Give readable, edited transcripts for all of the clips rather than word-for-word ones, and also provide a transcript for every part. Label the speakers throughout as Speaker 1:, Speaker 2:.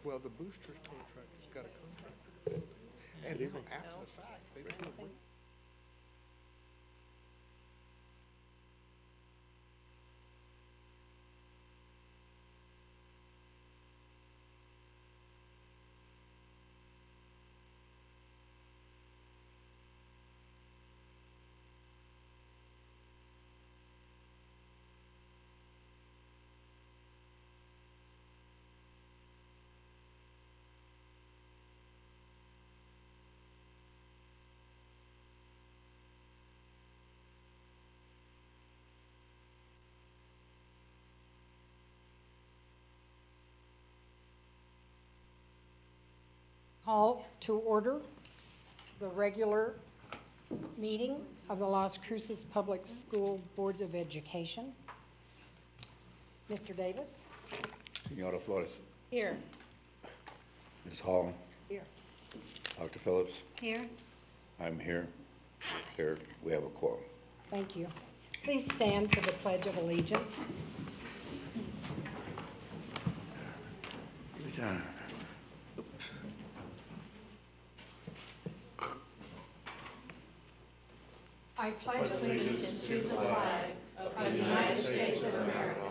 Speaker 1: Well, the boosters contractor's got a contract. And even after the fact, they could have went.
Speaker 2: Call to order the regular meeting of the Las Cruces Public School Boards of Education. Mr. Davis?
Speaker 3: Senora Flores.
Speaker 2: Here.
Speaker 3: Ms. Hall.
Speaker 2: Here.
Speaker 3: Dr. Phillips.
Speaker 2: Here.
Speaker 3: I'm here. Here, we have a quorum.
Speaker 2: Thank you. Please stand for the Pledge of Allegiance. I pledge allegiance to the flag of the United States of America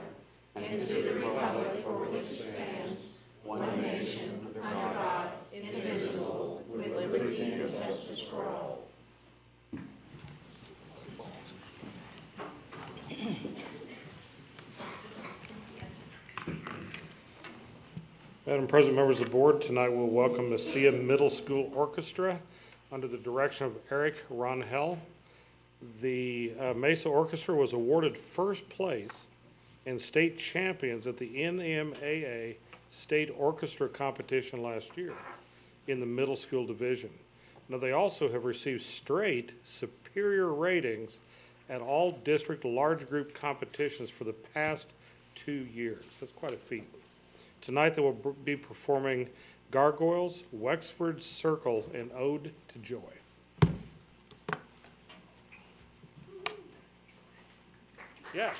Speaker 2: and to the republic for which it stands, one nation, under God, indivisible, with liberty and justice for all.
Speaker 4: Madam President, members of the board, tonight we'll welcome the Sept Middle School Orchestra under the direction of Eric Ronhell. The Mesa Orchestra was awarded first place and state champions at the NMAA State Orchestra Competition last year in the middle school division. Now, they also have received straight superior ratings at all district large group competitions for the past 2 years. That's quite a feat. Tonight they will be performing Gargoyles, Wexford Circle, and Ode to Joy. Yeah.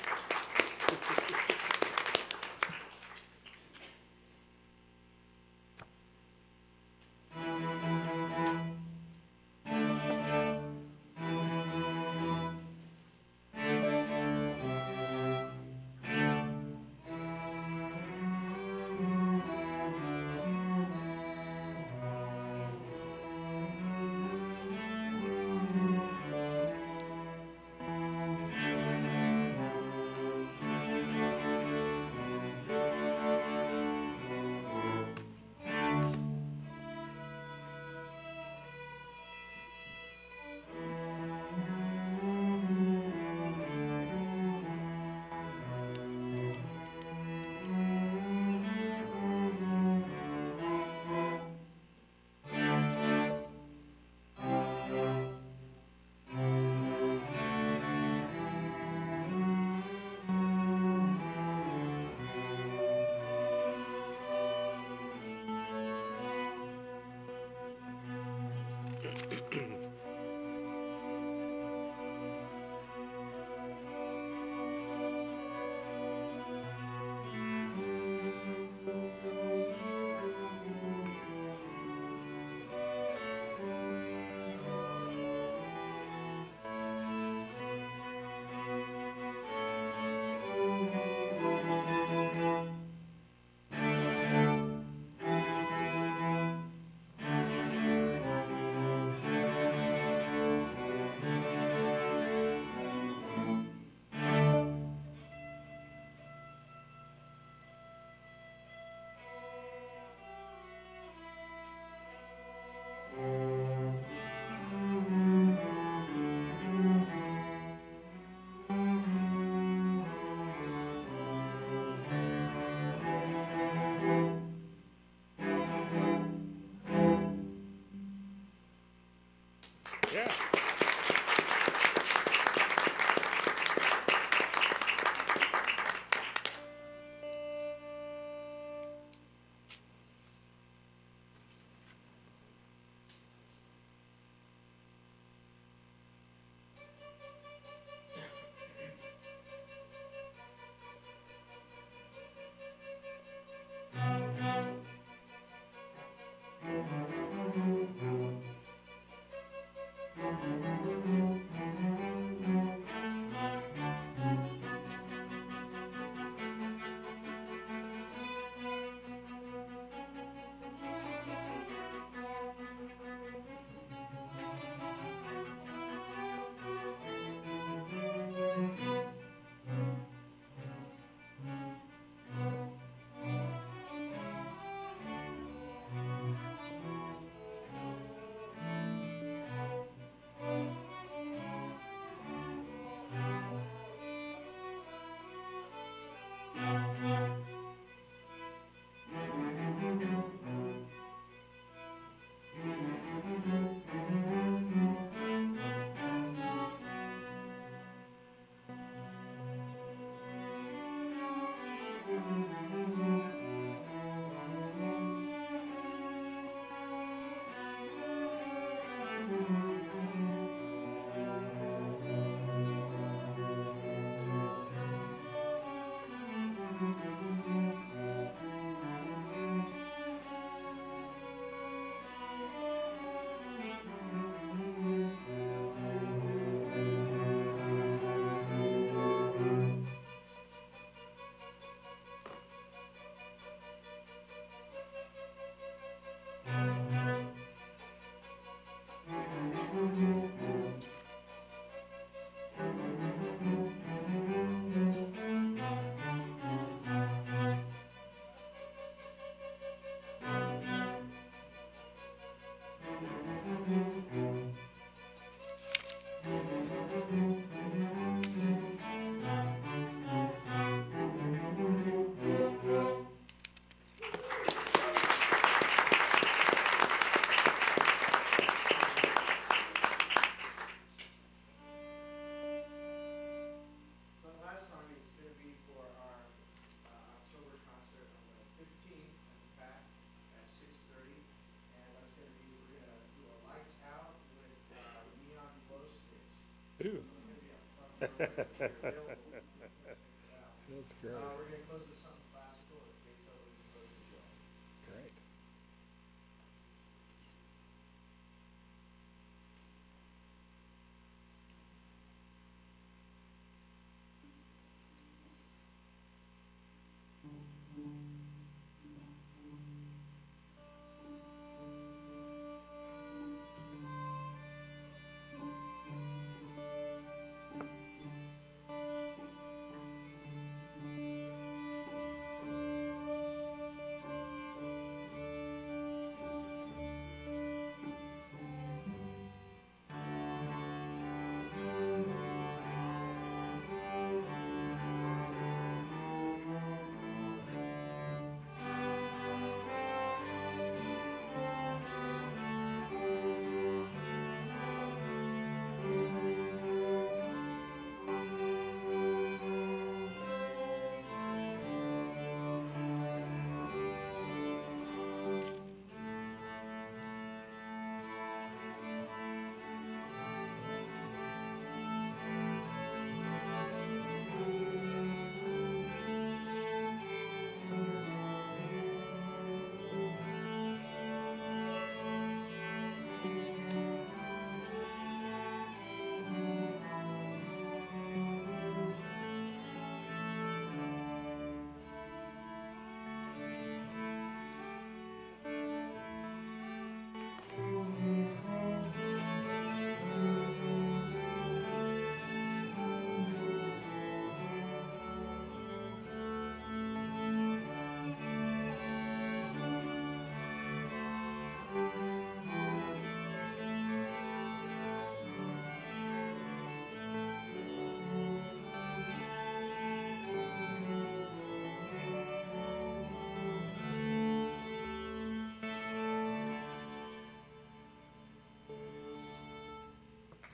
Speaker 4: That's great.
Speaker 5: We're gonna close with something classical, as Beethoven's closing Joy.
Speaker 4: Great.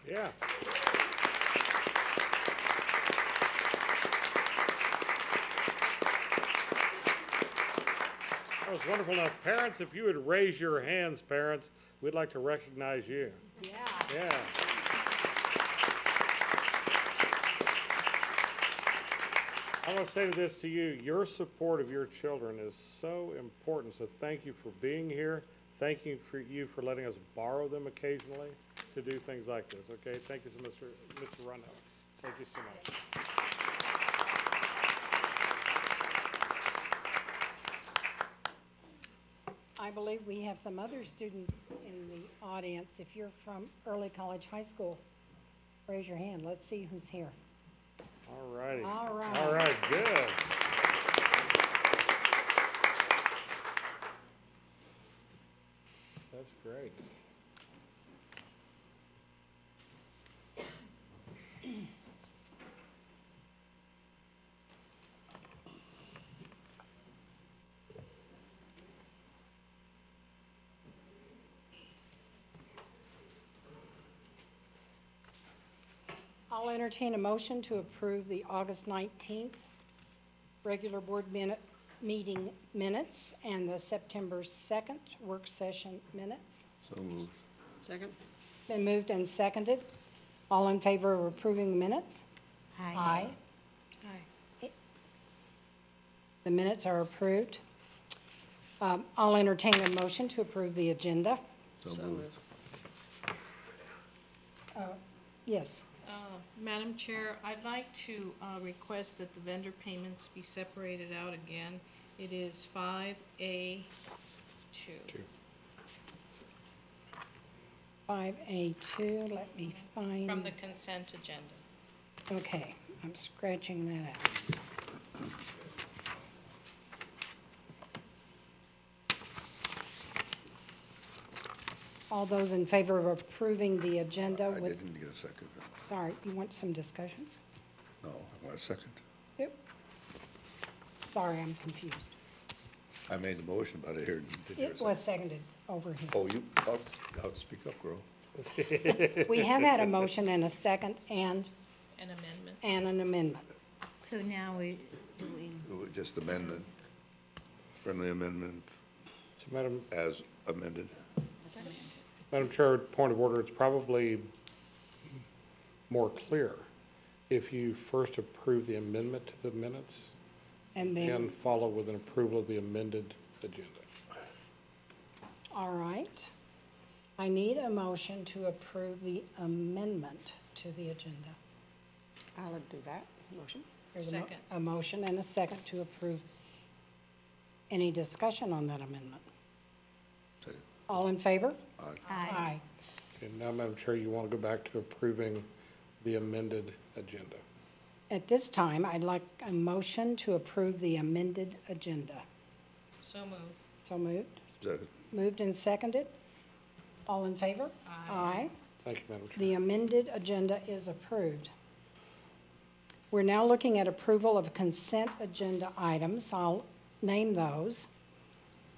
Speaker 4: Yeah. That was wonderful. Now, parents, if you would raise your hands, parents, we'd like to recognize you.
Speaker 2: Yeah.
Speaker 4: Yeah. I want to say this to you, your support of your children is so important, so thank you for being here. Thank you for letting us borrow them occasionally to do things like this, okay? Thank you so much, Mr. Runhill. Thank you so much.
Speaker 2: I believe we have some other students in the audience. If you're from Early College High School, raise your hand. Let's see who's here.
Speaker 4: All righty.
Speaker 2: All right.
Speaker 4: All right, good. That's great.
Speaker 2: I'll entertain a motion to approve the August 19th regular board meeting minutes and the September 2nd work session minutes.
Speaker 3: So moved.
Speaker 6: Second?
Speaker 2: Been moved and seconded. All in favor of approving the minutes? Aye.
Speaker 6: Aye.
Speaker 2: The minutes are approved. I'll entertain a motion to approve the agenda.
Speaker 3: So moved.
Speaker 2: Yes.
Speaker 6: Madam Chair, I'd like to request that the vendor payments be separated out again. It is 5A2.
Speaker 2: 5A2, let me find.
Speaker 6: From the consent agenda.
Speaker 2: Okay, I'm scratching that out. All those in favor of approving the agenda
Speaker 3: I
Speaker 2: with,
Speaker 3: didn't get a second.
Speaker 2: sorry, you want some discussion?
Speaker 3: No, I want a second.
Speaker 2: Yep. Sorry, I'm confused.
Speaker 3: I made the motion, but I didn't hear a
Speaker 2: It was
Speaker 3: second.
Speaker 2: seconded over here.
Speaker 3: Oh, you, I'll speak up, girl.
Speaker 2: We have had a motion and a second and
Speaker 6: An amendment.
Speaker 2: an amendment.
Speaker 7: So now we, do we,
Speaker 3: It was just amendment, friendly amendment
Speaker 4: So, Madam
Speaker 3: as amended.
Speaker 4: Chair, point of order, it's probably more clear if you first approve the amendment to the minutes
Speaker 2: And then,
Speaker 4: and follow with an approval of the amended agenda.
Speaker 2: all right. I need a motion to approve the amendment to the agenda.
Speaker 8: I'll do that. Motion.
Speaker 2: There's
Speaker 6: Second.
Speaker 2: a motion and a second to approve. Any discussion on that amendment?
Speaker 3: Second.
Speaker 2: All in favor?
Speaker 7: Aye.
Speaker 4: Okay, now, Madam Chair, you want to go back to approving the amended agenda.
Speaker 2: At this time, I'd like a motion to approve the amended agenda.
Speaker 6: So moved.
Speaker 2: So moved?
Speaker 3: Second.
Speaker 2: Moved and seconded? All in favor? Aye.
Speaker 4: Thank you, Madam Chair.
Speaker 2: The amended agenda is approved. We're now looking at approval of consent agenda items. I'll name those.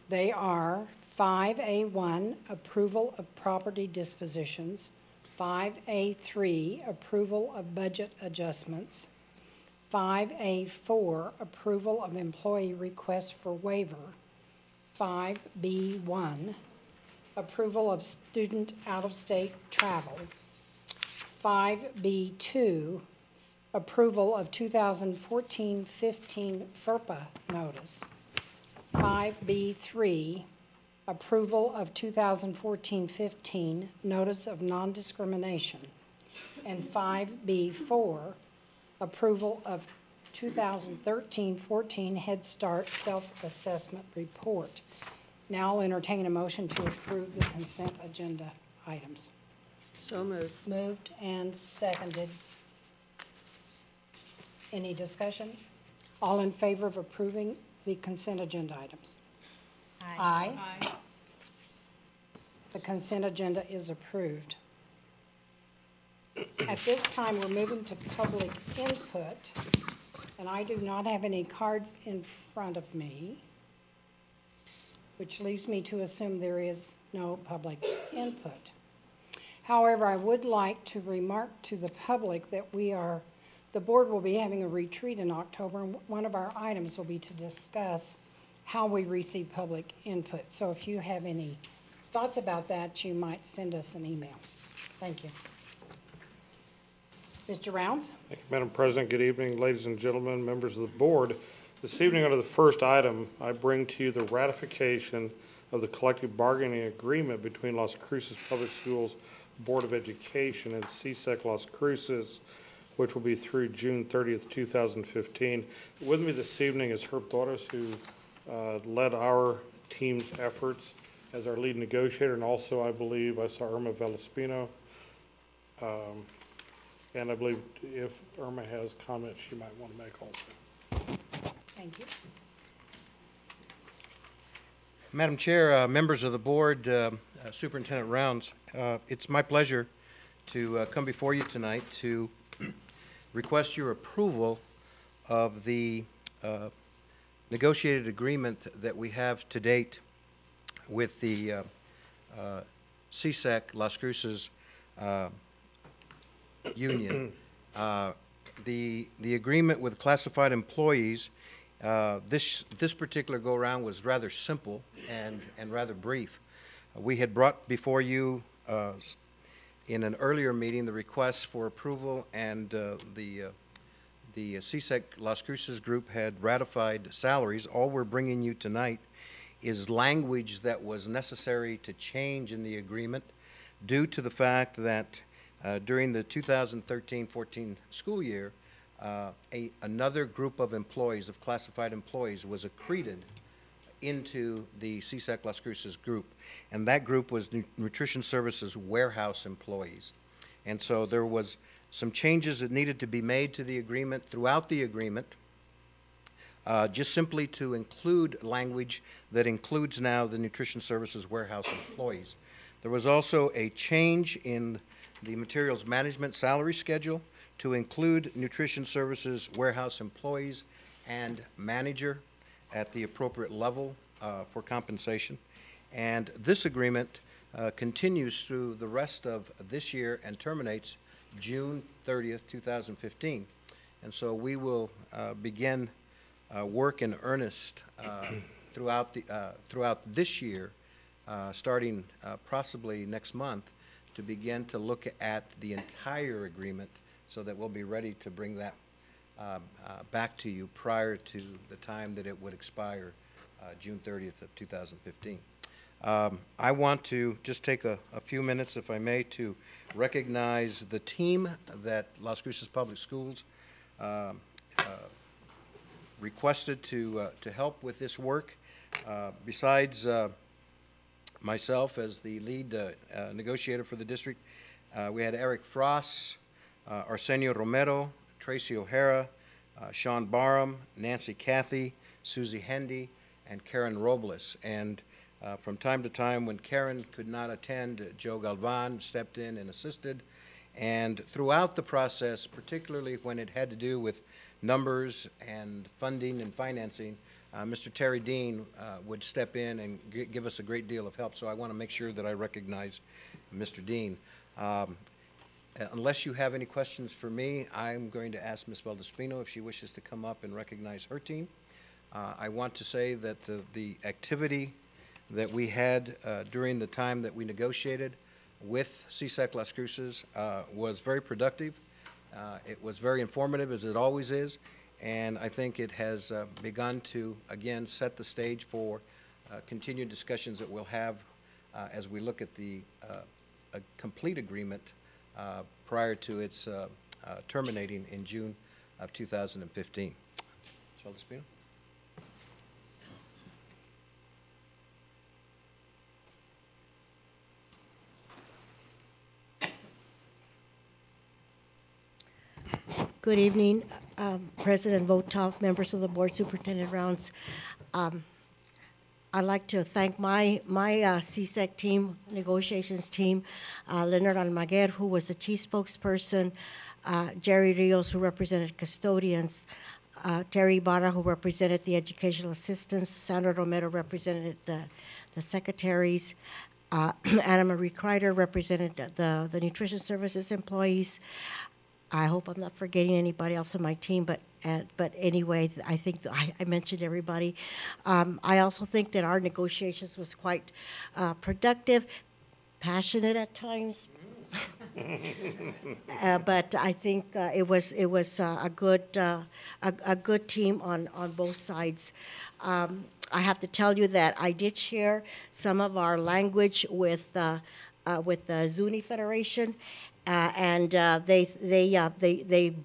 Speaker 2: They are 5A1, approval of property dispositions, 5A3, approval of budget adjustments, 5A4, approval of employee request for waiver, 5B1, approval of student out-of-state travel, 5B2, approval of 2014-15 FERPA notice, 5B3, approval of 2014-15 notice of non-discrimination, and 5B4, approval of 2013-14 Head Start self-assessment report. Now I'll entertain a motion to approve the consent agenda items.
Speaker 8: So moved.
Speaker 2: Moved and seconded. Any discussion? All in favor of approving the consent agenda items? Aye.
Speaker 6: Aye.
Speaker 2: The consent agenda is approved. At this time, we're moving to public input, and I do not have any cards in front of me, which leaves me to assume there is no public input. However, I would like to remark to the public that the board will be having a retreat in October, and one of our items will be to discuss how we receive public input. So if you have any thoughts about that, you might send us an email. Thank you. Mr. Rounds?
Speaker 4: Thank you, Madam President. Good evening, ladies and gentlemen, members of the board. This evening, under the first item, I bring to you the ratification of the collective bargaining agreement between Las Cruces Public Schools Board of Education and CSEC Las Cruces, which will be through June 30th, 2015. With me this evening is Herb Torres, who led our team's efforts as our lead negotiator, and also, I believe, I saw Irma Velaspino. And I believe if Irma has comments she might want to make also.
Speaker 2: Thank you.
Speaker 9: Madam Chair, members of the board, Superintendent Rounds, it's my pleasure to come before you tonight to request your approval of the negotiated agreement that we have to date with the CSEC Las Cruces union. The agreement with classified employees, this particular go-around was rather simple and rather brief. We had brought before you in an earlier meeting the request for approval, and the CSEC Las Cruces group had ratified salaries. All we're bringing you tonight is language that was necessary to change in the agreement due to the fact that during the 2013-14 school year, another group of employees, of classified employees, was accreted into the CSEC Las Cruces group, and that group was Nutrition Services warehouse employees. And so there was some changes that needed to be made to the agreement, throughout the agreement, just simply to include language that includes now the Nutrition Services warehouse employees. There was also a change in the materials management salary schedule to include Nutrition Services warehouse employees and manager at the appropriate level for compensation. And this agreement continues through the rest of this year and terminates June 30th, 2015. And so we will begin work in earnest throughout this year, starting possibly next month, to begin to look at the entire agreement so that we'll be ready to bring that back to you prior to the time that it would expire, June 30th of 2015. I want to just take a few minutes, if I may, to recognize the team that Las Cruces Public Schools requested to help with this work. Besides myself as the lead negotiator for the district, we had Eric Frost, Arsenio Romero, Tracy O'Hara, Sean Barham, Nancy Cathy, Susie Hendy, and Karen Robles. And from time to time, when Karen could not attend, Joe Galvan stepped in and assisted. And throughout the process, particularly when it had to do with numbers and funding and financing, Mr. Terry Dean would step in and give us a great deal of help. So I want to make sure that I recognize Mr. Dean. Unless you have any questions for me, I'm going to ask Ms. Valdespino if she wishes to come up and recognize her team. I want to say that the activity that we had during the time that we negotiated with CSEC Las Cruces was very productive. It was very informative, as it always is, and I think it has begun to, again, set the stage for continued discussions that we'll have as we look at the a complete agreement prior to its terminating in June of 2015. Ms. Valdespino?
Speaker 10: Good evening, President Votov, members of the board, Superintendent Rounds. I'd like to thank my CSEC team, negotiations team, Leonard Almaguer, who was the chief spokesperson, Jerry Rios, who represented custodians, Terry Barra, who represented the educational assistants, Sandra Romero represented the secretaries, Anna Marie Kreider represented the nutrition services employees. I hope I'm not forgetting anybody else on my team, but anyway, I think I mentioned everybody. I also think that our negotiations was quite productive, passionate at times, but I think it was a good team on both sides. I have to tell you that I did share some of our language with the Zuni Federation. They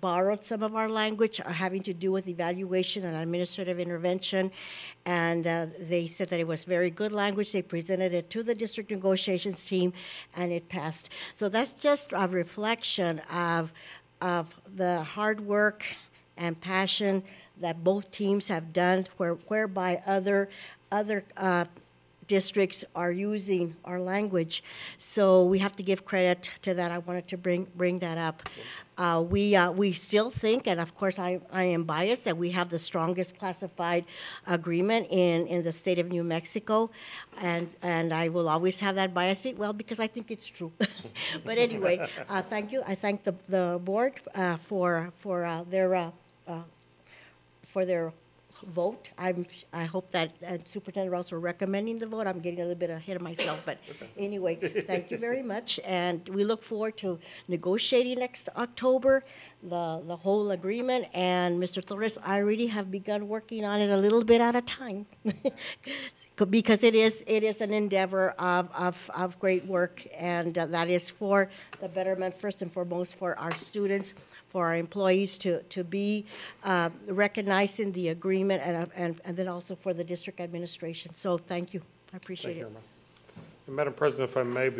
Speaker 10: borrowed some of our language having to do with evaluation and administrative intervention, and they said that it was very good language. They presented it to the district negotiations team, and it passed. So that's just a reflection of the hard work and passion that both teams have done, whereby other districts are using our language. So we have to give credit to that. I wanted to bring that up. We still think, and of course I am biased, that we have the strongest classified agreement in the state of New Mexico, and I will always have that bias, because I think it's true. But anyway, thank you. I thank the board for their vote. I hope that Superintendent Ross were recommending the vote. I'm getting a little bit ahead of myself, but anyway, thank you very much, and we look forward to negotiating next October the whole agreement. And Mr. Torres, I already have begun working on it a little bit at a time because it is an endeavor of great work, and that is for the betterment, first and foremost, for our students, for our employees to be recognized in the agreement, and then also for the district administration. So thank you. I appreciate it.
Speaker 4: And Madam President, if I may,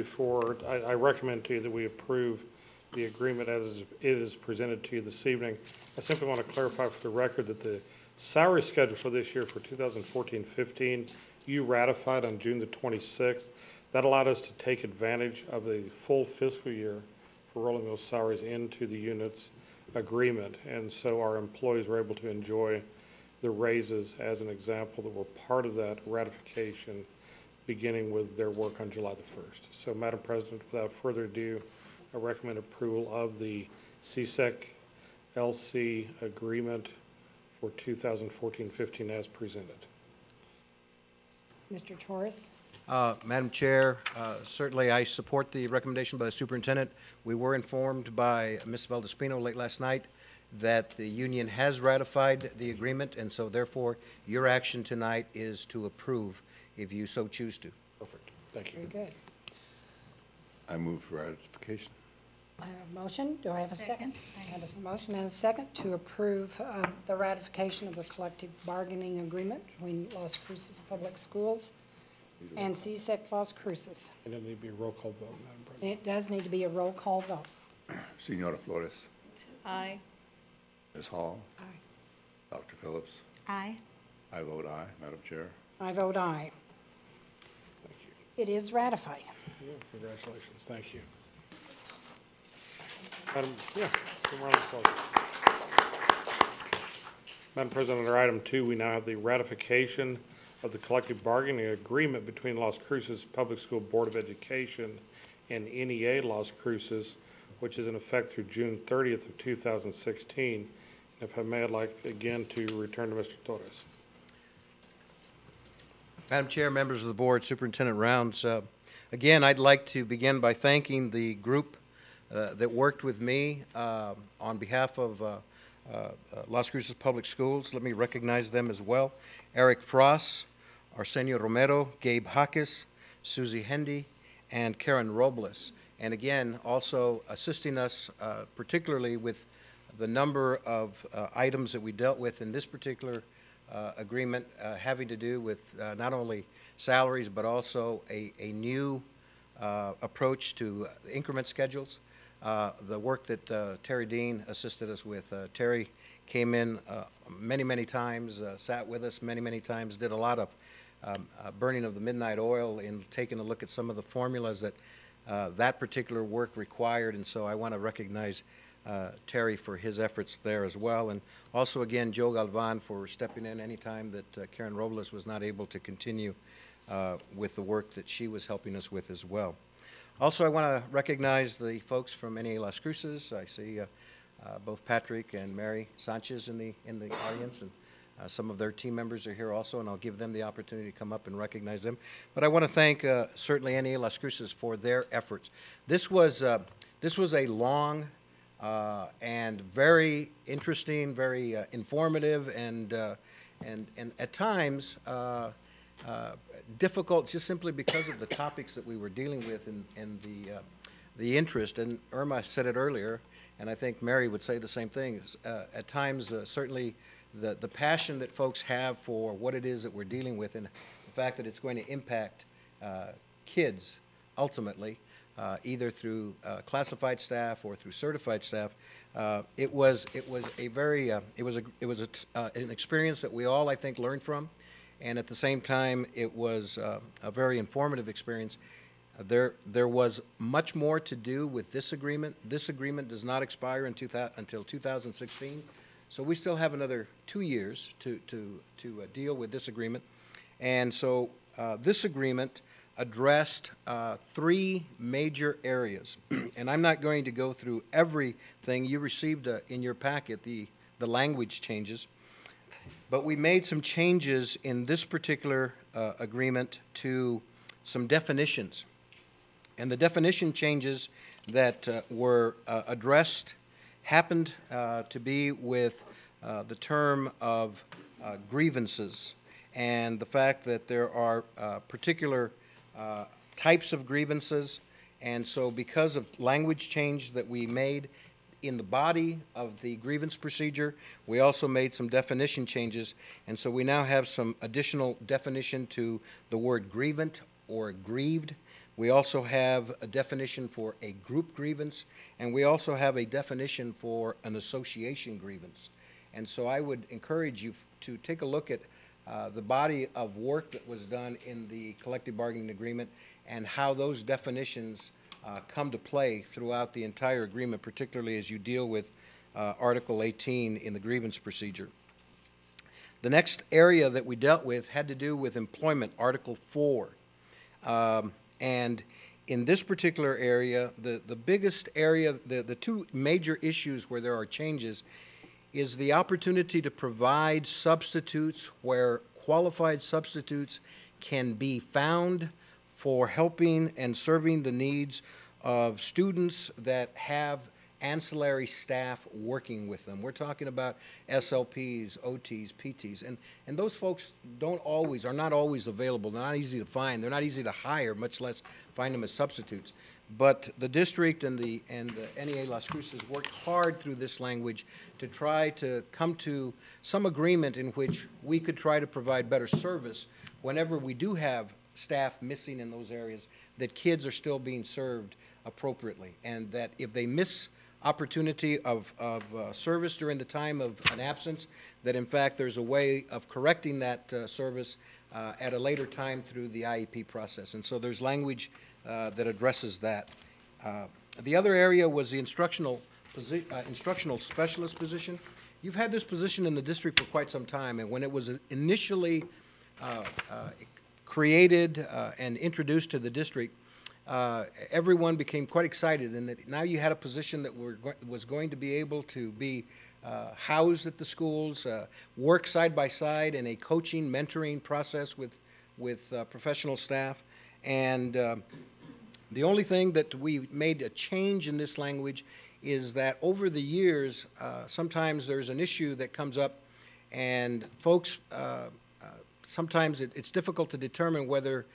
Speaker 4: I recommend to you that we approve the agreement as it is presented to you this evening. I simply want to clarify for the record that the salary schedule for this year for 2014-15, you ratified on June the 26th. That allowed us to take advantage of the full fiscal year for rolling those salaries into the units agreement, and so our employees were able to enjoy the raises, as an example, that were part of that ratification beginning with their work on July the 1st. So, Madam President, without further ado, I recommend approval of the CSEC LC agreement for 2014-15 as presented.
Speaker 8: Mr. Torres?
Speaker 9: Madam Chair, certainly I support the recommendation by the superintendent. We were informed by Ms. Valdespino late last night that the union has ratified the agreement, and so therefore your action tonight is to approve if you so choose to.
Speaker 4: Perfect. Thank you.
Speaker 8: Very good.
Speaker 3: I move for ratification.
Speaker 2: I have a motion. Do I have a second? I have a motion and a second to approve the ratification of the collective bargaining agreement between Las Cruces Public Schools and Sept Las Cruces.
Speaker 4: And it need to be a roll call vote, Madam President.
Speaker 2: It does need to be a roll call vote.
Speaker 3: Senora Flores,
Speaker 6: Aye.
Speaker 3: Ms. Hall,
Speaker 8: Aye.
Speaker 3: Dr. Phillips.
Speaker 7: Aye.
Speaker 3: I vote aye, Madam Chair.
Speaker 2: I vote aye.
Speaker 4: Thank you.
Speaker 2: It is ratified.
Speaker 4: Yeah, congratulations. Thank you. Madam, yeah, some round of applause. Madam President, under item 2, we now have the ratification of the collective bargaining agreement between Las Cruces Public School Board of Education and NEA Las Cruces, which is in effect through June 30th of 2016. And if I may, I'd like again to return to Mr. Torres.
Speaker 9: Madam Chair, members of the board, Superintendent Rounds, again, I'd like to begin by thanking the group that worked with me on behalf of Las Cruces Public Schools. Let me recognize them as well. Eric Frost, Arsenio Romero, Gabe Hackes, Susie Hendy, and Karen Robles. And again, also assisting us particularly with the number of items that we dealt with in this particular agreement having to do with not only salaries but also a new approach to increment schedules. The work that Terry Dean assisted us with. Terry came in many times, sat with us many times, did a lot of burning of the midnight oil in taking a look at some of the formulas that that particular work required, and so I want to recognize Terry for his efforts there as well, and also again Joe Galvan for stepping in any time that Karen Robles was not able to continue with the work that she was helping us with as well. Also, I want to recognize the folks from NEA Las Cruces. I see both Patrick and Mary Sanchez in the audience, and some of their team members are here also, and I'll give them the opportunity to come up and recognize them. But I want to thank certainly NEA Las Cruces for their efforts. This was a long and very interesting, very informative, and at times difficult, just simply because of the topics that we were dealing with and the interest. And Irma said it earlier, and I think Mary would say the same thing. At times, certainly, the passion that folks have for what it is that we're dealing with, and the fact that it's going to impact kids ultimately, either through classified staff or through certified staff. It was a very an experience that we all, I think, learned from, and at the same time it was a very informative experience. There was much more to do with this agreement. This agreement does not expire until 2016, so we still have another 2 years to deal with this agreement, and so this agreement addressed 3 major areas, and I'm not going to go through everything. You received in your packet the language changes, but we made some changes in this particular agreement to some definitions, and the definition changes that were addressed happened to be with the term of grievances, and the fact that there are particular types of grievances, and so because of language change that we made in the body of the grievance procedure, we also made some definition changes, and so we now have some additional definition to the word grievant or aggrieved. We also have a definition for a group grievance, and we also have a definition for an association grievance. And so I would encourage you to take a look at the body of work that was done in the collective bargaining agreement and how those definitions come to play throughout the entire agreement, particularly as you deal with Article 18 in the grievance procedure. The next area that we dealt with had to do with employment, Article 4. And in this particular area, the biggest area, the 2 major issues where there are changes is the opportunity to provide substitutes where qualified substitutes can be found for helping and serving the needs of students that have ancillary staff working with them. We're talking about SLPs, OTs, PTs, and those folks are not always available. They're not easy to find. They're not easy to hire, much less find them as substitutes. But the district and the NEA Las Cruces worked hard through this language to try to come to some agreement in which we could try to provide better service whenever we do have staff missing in those areas, that kids are still being served appropriately, and that if they miss opportunity of service during the time of an absence, that in fact there's a way of correcting that service at a later time through the IEP process. And so there's language that addresses that. The other area was the instructional specialist position. You've had this position in the district for quite some time, and when it was initially created and introduced to the district, everyone became quite excited, and that now you had a position that was going to be able to be housed at the schools, work side by side in a coaching, mentoring process with professional staff. And the only thing that we made a change in this language is that over the years, sometimes there's an issue that comes up, and folks, sometimes it's difficult to determine whether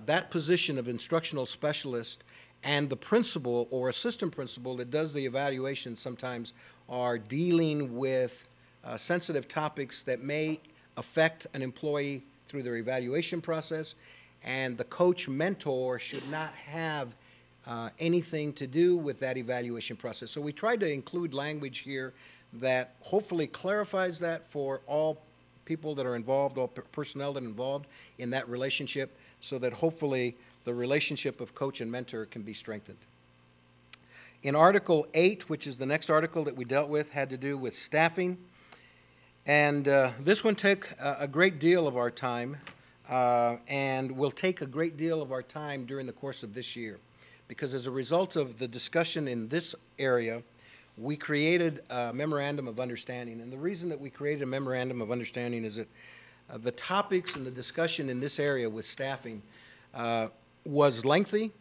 Speaker 9: that position of instructional specialist and the principal or assistant principal that does the evaluation sometimes are dealing with sensitive topics that may affect an employee through their evaluation process, and the coach mentor should not have anything to do with that evaluation process. So we tried to include language here that hopefully clarifies that for all people that are involved, all personnel that are involved in that relationship, so that hopefully the relationship of coach and mentor can be strengthened. In Article 8, which is the next article that we dealt with, had to do with staffing. And this one took a great deal of our time and will take a great deal of our time during the course of this year. Because as a result of the discussion in this area, we created a memorandum of understanding. And the reason that we created a memorandum of understanding is that the topics and the discussion in this area with staffing was lengthy,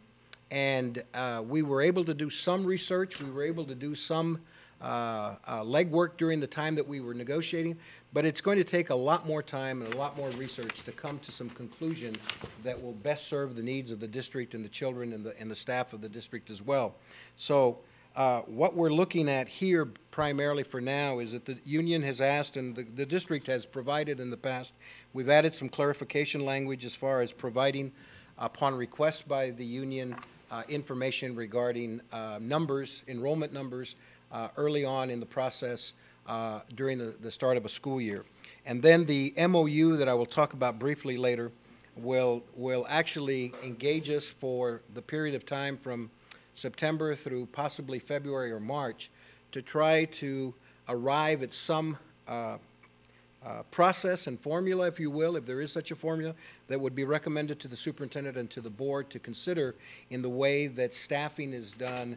Speaker 9: and we were able to do some research. We were able to do some legwork during the time that we were negotiating, but it's going to take a lot more time and a lot more research to come to some conclusion that will best serve the needs of the district and the children and the staff of the district as well. So what we're looking at here primarily for now is that the union has asked, and the district has provided in the past, we've added some clarification language as far as providing, upon request by the union, information regarding numbers, enrollment numbers, early on in the process during the start of a school year. And then the MOU that I will talk about briefly later will actually engage us for the period of time from September through possibly February or March to try to arrive at some process and formula, if you will, if there is such a formula, that would be recommended to the superintendent and to the board to consider in the way that staffing is done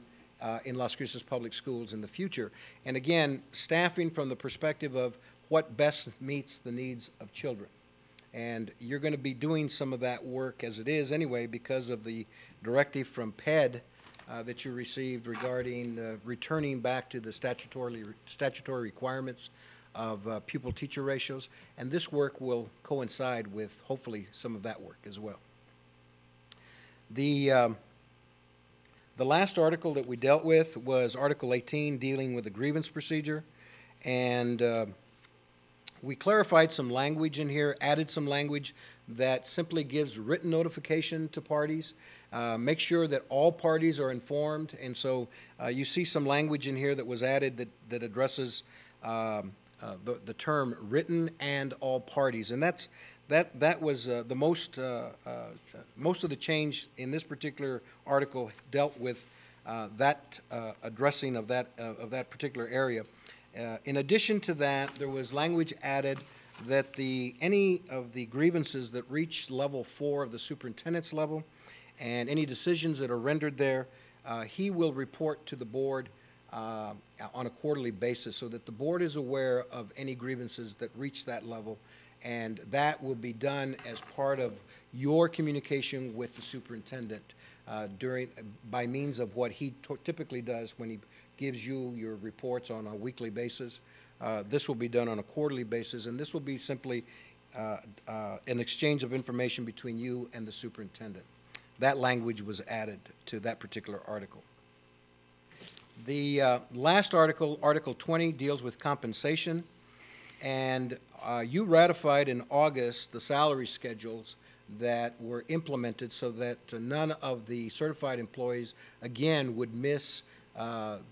Speaker 9: in Las Cruces Public Schools in the future. And again, staffing from the perspective of what best meets the needs of children. And you're going to be doing some of that work as it is anyway because of the directive from PED that you received regarding returning back to the statutory requirements of pupil-teacher ratios. And this work will coincide with hopefully some of that work as well. The last article that we dealt with was Article 18, dealing with the grievance procedure. And we clarified some language in here, added some language that simply gives written notification to parties. Make sure that all parties are informed. And so you see some language in here that was added that addresses the term written and all parties. And that was the most of the change in this particular article dealt with that addressing of that particular area. In addition to that, there was language added that any of the grievances that reach level 4 of the superintendent's level and any decisions that are rendered there, he will report to the board on a quarterly basis so that the board is aware of any grievances that reach that level And that will be done as part of your communication with the superintendent by means of what he typically does when he gives you your reports on a weekly basis. This will be done on a quarterly basis, and this will be simply an exchange of information between you and the superintendent. That language was added to that particular article. The last article, Article 20, deals with compensation, and you ratified in August the salary schedules that were implemented so that none of the certified employees, again, would miss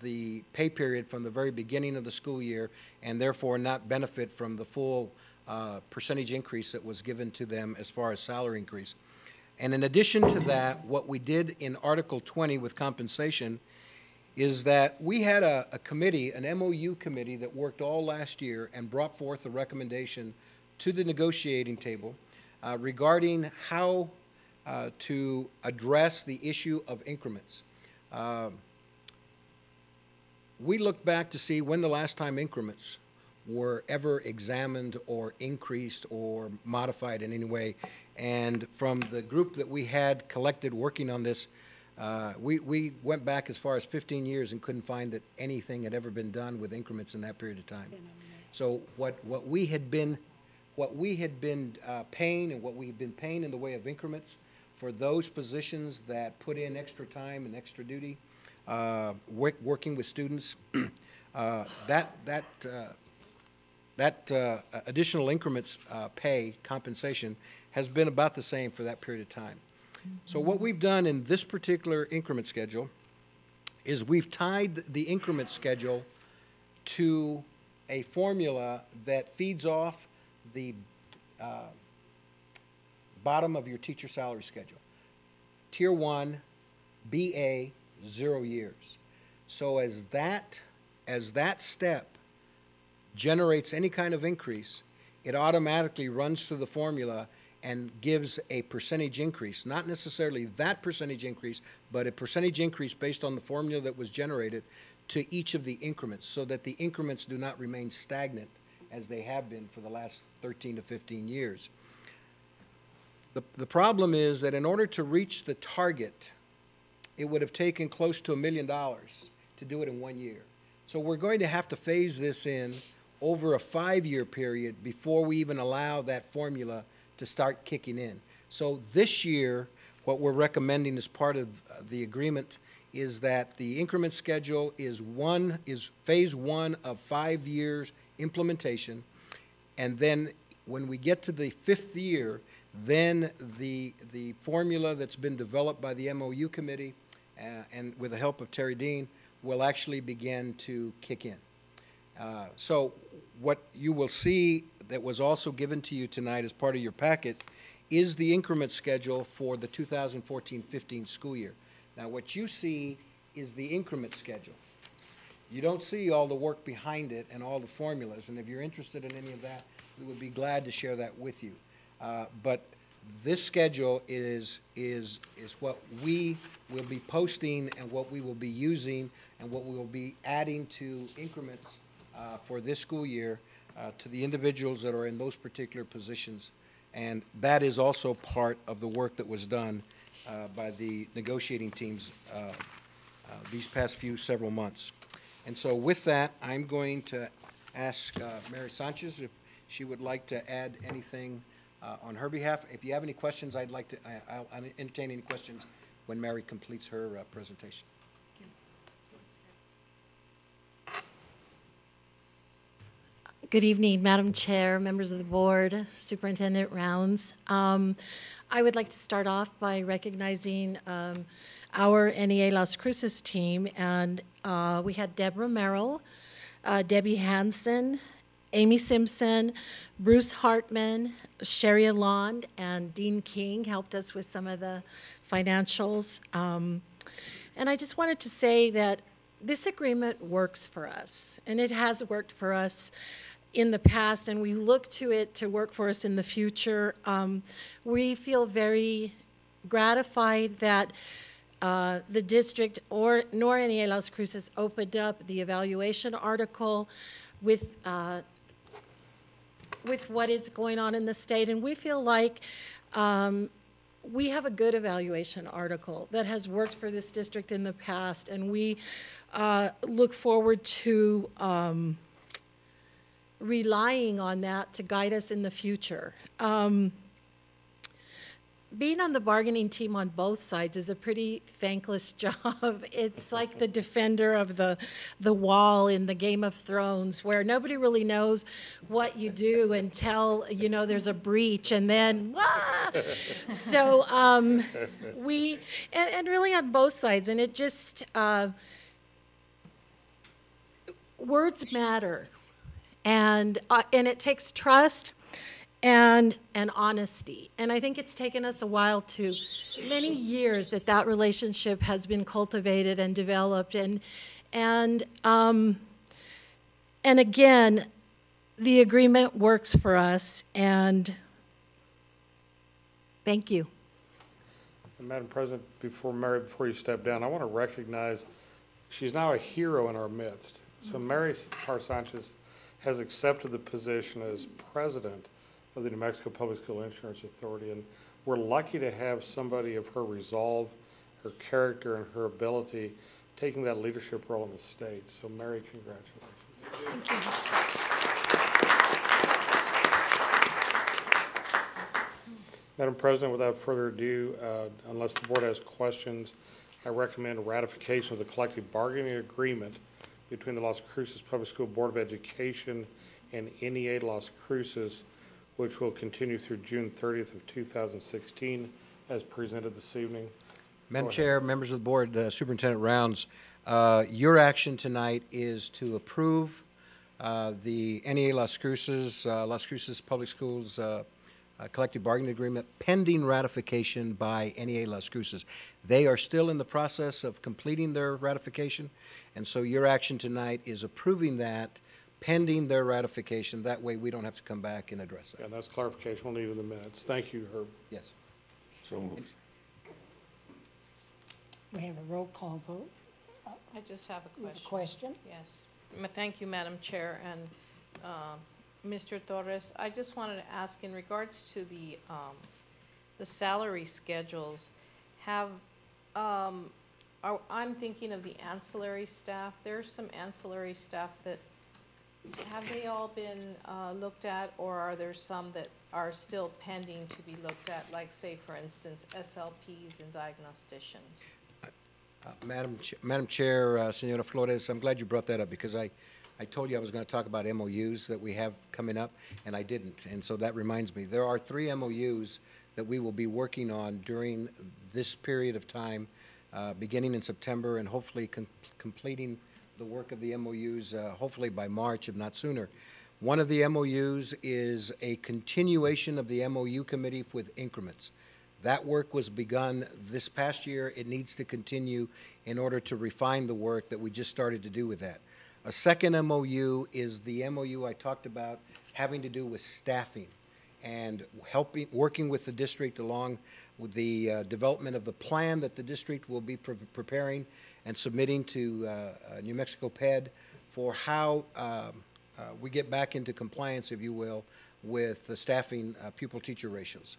Speaker 9: the pay period from the very beginning of the school year and therefore not benefit from the full percentage increase that was given to them as far as salary increase. And in addition to that, what we did in Article 20 with compensation is that we had a committee, an MOU committee, that worked all last year and brought forth a recommendation to the negotiating table regarding how to address the issue of increments. We looked back to see when the last time increments were ever examined or increased or modified in any way. And from the group that we had collected working on this, we went back as far as 15 years and couldn't find that anything had ever been done with increments in that period of time. So what we had been paying and what we've been paying in the way of increments for those positions that put in extra time and extra duty, working with students, that additional increments pay, compensation, has been about the same for that period of time. So what we've done in this particular increment schedule is we've tied the increment schedule to a formula that feeds off the bottom of your teacher salary schedule. Tier 1, BA, 0 years. So as that step generates any kind of increase, it automatically runs through the formula and gives a percentage increase, not necessarily that percentage increase, but a percentage increase based on the formula that was generated to each of the increments, so that the increments do not remain stagnant as they have been for the last 13 to 15 years. The problem is that in order to reach the target, it would have taken close to $1 million to do it in 1 year. So we're going to have to phase this in over a 5-year period before we even allow that formula to start kicking in. So this year, what we're recommending as part of the agreement is that the increment schedule is phase 1 of 5 years implementation, and then when we get to the 5th year, then the formula that's been developed by the MOU committee and with the help of Terry Dean will actually begin to kick in. So what you will see that was also given to you tonight as part of your packet is the increment schedule for the 2014-15 school year. Now what you see is the increment schedule. You don't see all the work behind it and all the formulas, and if you're interested in any of that, we would be glad to share that with you. But this schedule is what we will be posting and what we will be using and what we will be adding to increments for this school year to the individuals that are in those particular positions. And that is also part of the work that was done by the negotiating teams these past several months. And so with that, I'm going to ask Mary Sanchez if she would like to add anything on her behalf. If you have any questions, I'll entertain any questions when Mary completes her presentation.
Speaker 11: Good evening, Madam Chair, members of the board, Superintendent Rounds. I would like to start off by recognizing our NEA Las Cruces team, and we had Deborah Merrill, Debbie Hansen, Amy Simpson, Bruce Hartman, Sherry Alond, and Dean King helped us with some of the financials. And I just wanted to say that this agreement works for us, and it has worked for us in the past, and we look to it to work for us in the future. We feel very gratified that the district nor NEA Las Cruces opened up the evaluation article with with what is going on in the state, and we feel like we have a good evaluation article that has worked for this district in the past, and we look forward to relying on that to guide us in the future. Being on the bargaining team on both sides is a pretty thankless job. It's like the defender of the wall in the Game of Thrones, where nobody really knows what you do until, you know, there's a breach, and then, wah! So we, and really on both sides, and it just, words matter, and it takes trust and honesty. And I think it's taken us a while many years that relationship has been cultivated and developed. And again, the agreement works for us, and thank you.
Speaker 4: And Madam President, before you step down, I want to recognize, she's now a hero in our midst. So Mary Par-Sanchez has accepted the position as president of the New Mexico Public School Insurance Authority, and we're lucky to have somebody of her resolve, her character, and her ability taking that leadership role in the state. So Mary, congratulations.
Speaker 11: Thank you.
Speaker 4: Madam President, without further ado, unless the board has questions, I recommend ratification of the collective bargaining agreement between the Las Cruces Public School Board of Education and NEA Las Cruces, which will continue through June 30th of 2016, as presented this evening.
Speaker 9: Madam Chair, members of the board, Superintendent Rounds, your action tonight is to approve the NEA Las Cruces Public Schools collective bargaining agreement pending ratification by NEA Las Cruces. They are still in the process of completing their ratification, and so your action tonight is approving that pending their ratification. That way we don't have to come back and address that.
Speaker 4: Yeah, that's clarification we'll need in the minutes. Thank you, Herb.
Speaker 9: Yes.
Speaker 3: So moved.
Speaker 2: We have a roll call vote.
Speaker 6: I just have a question.
Speaker 2: Question?
Speaker 6: Yes. Thank you, Madam Chair, and Mr. Torres. I just wanted to ask, in regards to the salary schedules, I'm thinking of the ancillary staff. There's some ancillary staff that, have they all been looked at, or are there some that are still pending to be looked at, like, say, for instance, SLPs and diagnosticians?
Speaker 9: Madam Chair, Senora Flores, I'm glad you brought that up, because I told you I was going to talk about MOUs that we have coming up, and I didn't. And so that reminds me, there are 3 MOUs that we will be working on during this period of time, beginning in September, and hopefully completing the work of the MOUs hopefully by March, if not sooner. One of the MOUs is a continuation of the MOU committee with increments. That work was begun this past year. It needs to continue in order to refine the work that we just started to do with that. A second MOU is the MOU I talked about, having to do with staffing and working with the district along with the development of the plan that the district will be preparing and submitting to New Mexico PED for how we get back into compliance, if you will, with the staffing pupil-teacher ratios.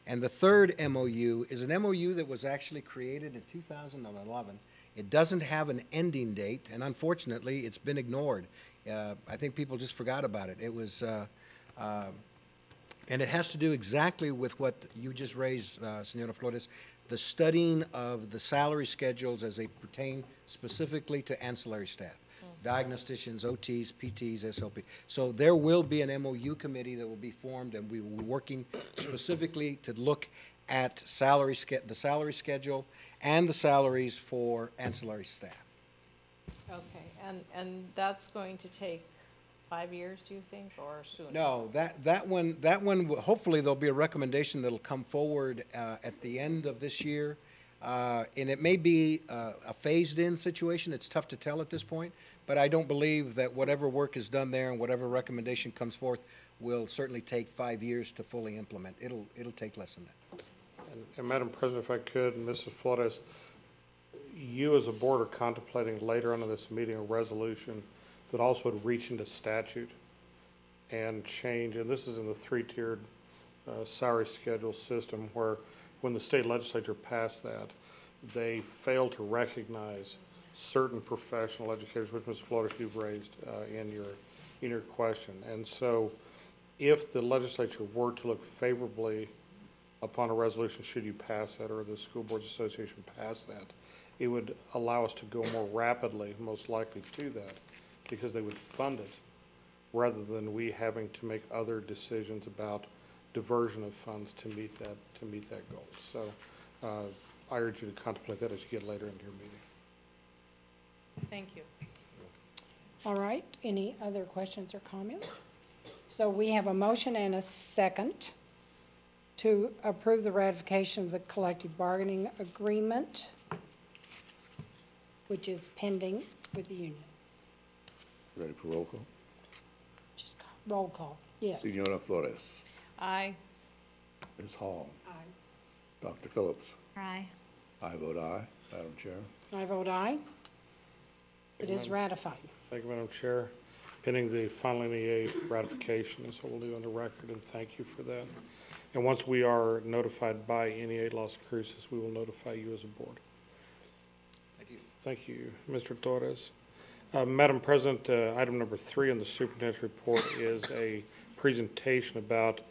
Speaker 9: And the third MOU is an MOU that was actually created in 2011. It doesn't have an ending date, and unfortunately, it's been ignored. I think people just forgot about it. It was, and it has to do exactly with what you just raised, Senora Flores, the studying of the salary schedules as they pertain specifically to ancillary staff, diagnosticians, OTs, PTs, SLP. So there will be an MOU committee that will be formed, and we will be working specifically to look at the salary schedule and the salaries for ancillary staff.
Speaker 6: Okay, and that's going to take 5 years, do you think, or sooner?
Speaker 9: No, that one, hopefully there'll be a recommendation that'll come forward at the end of this year. And it may be a phased-in situation. It's tough to tell at this point, but I don't believe that whatever work is done there and whatever recommendation comes forth will certainly take 5 years to fully implement. It'll take less than that.
Speaker 4: And Madam President, if I could, Mrs. Flores, you as a board are contemplating later on in this meeting a resolution that also would reach into statute and change, and this is in the three-tiered salary schedule system, where when the state legislature passed that, they failed to recognize certain professional educators, which Ms. Flores, you've raised in your question. And so if the legislature were to look favorably upon a resolution, should you pass that, or the School Boards Association pass that, it would allow us to go more rapidly, most likely, to that, because they would fund it, rather than we having to make other decisions about diversion of funds to meet that goal. So I urge you to contemplate that as you get later into your meeting.
Speaker 6: Thank you.
Speaker 2: All right, any other questions or comments? So we have a motion and a second to approve the ratification of the collective bargaining agreement, which is pending with the union.
Speaker 3: Ready for roll call?
Speaker 2: Just roll call, yes.
Speaker 3: Senora Flores.
Speaker 6: Aye.
Speaker 3: Ms. Hall.
Speaker 2: Aye.
Speaker 3: Dr. Phillips.
Speaker 7: Aye.
Speaker 3: I vote aye. Madam Chair.
Speaker 2: I vote aye. It is ratified.
Speaker 4: Thank you, Madam Chair. Pending the final NEA ratification is what we'll do on the record, and thank you for that. And once we are notified by NEA Las Cruces, we will notify you as a board.
Speaker 9: Thank you.
Speaker 4: Thank you, Mr. Torres. Madam President, item number 3 on the superintendent's report is a presentation about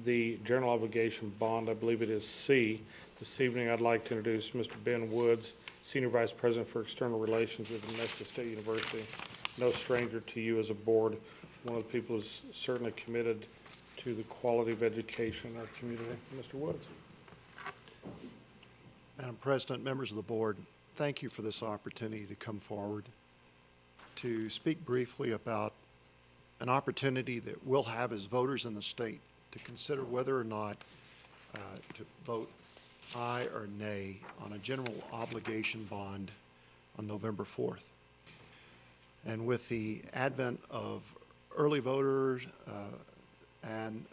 Speaker 4: the general obligation bond. I believe it is C. This evening, I'd like to introduce Mr. Ben Woods, Senior Vice President for External Relations with New Mexico State University. No stranger to you as a board. One of the people who's certainly committed to the quality of education in our community. Mr. Woods.
Speaker 1: Madam President, members of the board, thank you for this opportunity to come forward to speak briefly about an opportunity that we'll have as voters in the state to consider whether or not to vote aye or nay on a general obligation bond on November 4th. And with the advent of early voters and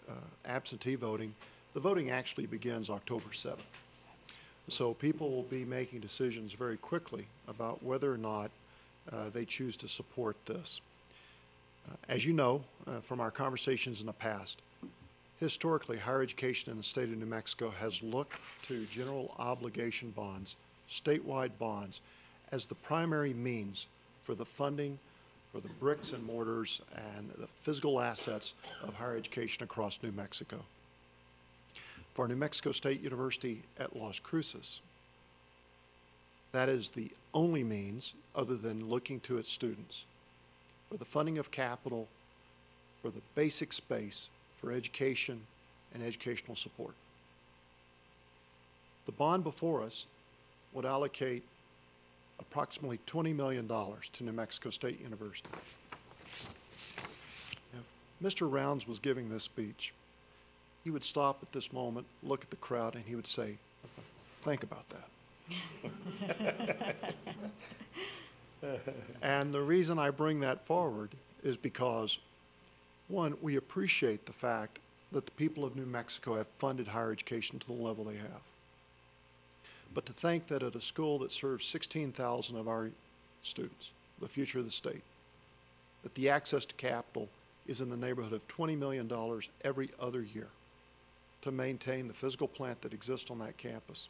Speaker 1: absentee voting, the voting actually begins October 7th. So people will be making decisions very quickly about whether or not they choose to support this. As you know from our conversations in the past, historically, higher education in the state of New Mexico has looked to general obligation bonds, statewide bonds, as the primary means for the funding for the bricks and mortars and the physical assets of higher education across New Mexico. For New Mexico State University at Las Cruces, that is the only means, other than looking to its students, for the funding of capital, for the basic space, for education and educational support. The bond before us would allocate approximately $20 million to New Mexico State University. If Mr. Rounds was giving this speech, he would stop at this moment, look at the crowd, and he would say, think about that. And the reason I bring that forward is because, one, we appreciate the fact that the people of New Mexico have funded higher education to the level they have. But to think that at a school that serves 16,000 of our students, the future of the state, that the access to capital is in the neighborhood of $20 million every other year to maintain the physical plant that exists on that campus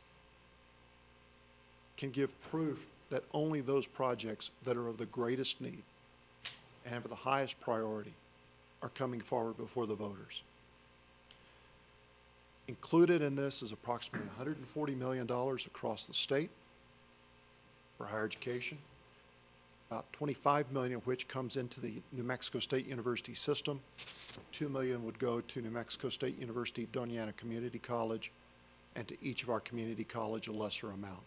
Speaker 1: can give proof that only those projects that are of the greatest need and have the highest priority are coming forward before the voters. Included in this is approximately $140 million across the state for higher education, about $25 million of which comes into the New Mexico State University system. $2 million would go to New Mexico State University Doña Ana Community College, and to each of our community college a lesser amount.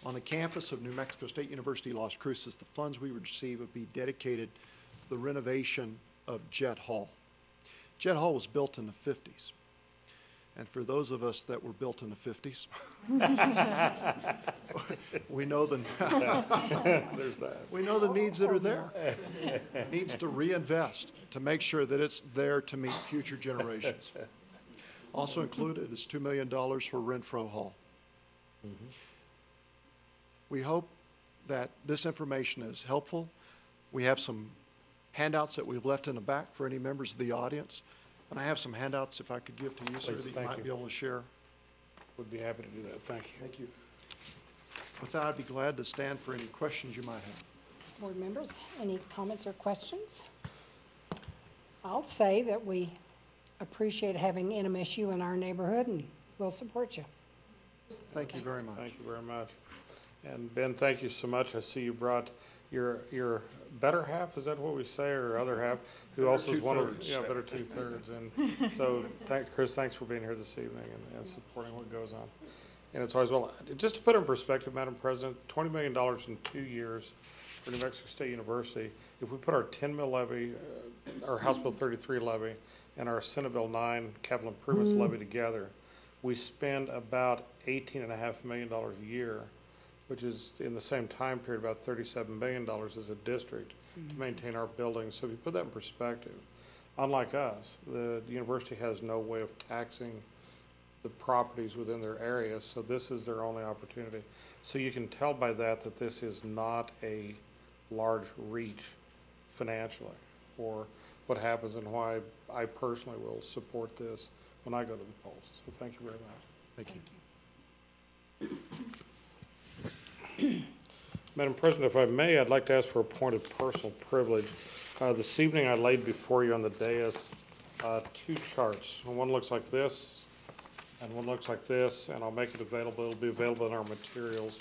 Speaker 1: On the campus of New Mexico State University Las Cruces, the funds we would receive would be dedicated to the renovation of Jet Hall. Jet Hall was built in the 50s. And for those of us that were built in the 50s, we know the
Speaker 4: There's that.
Speaker 1: we know the needs that are there. It needs to reinvest to make sure that it's there to meet future generations. Also included is $2 million for Renfro Hall. We hope that this information is helpful. We have some handouts that we've left in the back for any members of the audience. And I have some handouts if I could give to you, sir,
Speaker 4: Please,
Speaker 1: that you
Speaker 4: thank
Speaker 1: might
Speaker 4: you.
Speaker 1: be able to share.
Speaker 4: Would be happy to do that. Thank you.
Speaker 1: Thank you. With that, I'd be glad to stand for any questions you might have.
Speaker 2: Board members, any comments or questions? I'll say that we appreciate having NMSU in our neighborhood, and we'll support you.
Speaker 1: Thank you very much.
Speaker 4: Thank you very much. And Ben, thank you so much. I see you brought your better half, is that what we say, or other half, who also is one of, yeah, better two-thirds. And so, Chris, thanks for being here this evening and supporting what goes on. And it's always, well, just to put it in perspective, Madam President, $20 million in 2 years for New Mexico State University. If we put our 10 mil levy, our House Bill 33 levy, and our Senate Bill 9 capital improvements levy together, we spend about $18.5 million a year, which is in the same time period about $37 million as a district to maintain our buildings. So if you put that in perspective, unlike us, the university has no way of taxing the properties within their area, so this is their only opportunity. So you can tell by that this is not a large reach financially for what happens, and why I personally will support this when I go to the polls. So thank you very much.
Speaker 1: Thank you.
Speaker 4: Madam President, if I may, I'd like to ask for a point of personal privilege. This evening I laid before you on the dais 2 charts. One looks like this, and one looks like this, and I'll make it available. It'll be available in our materials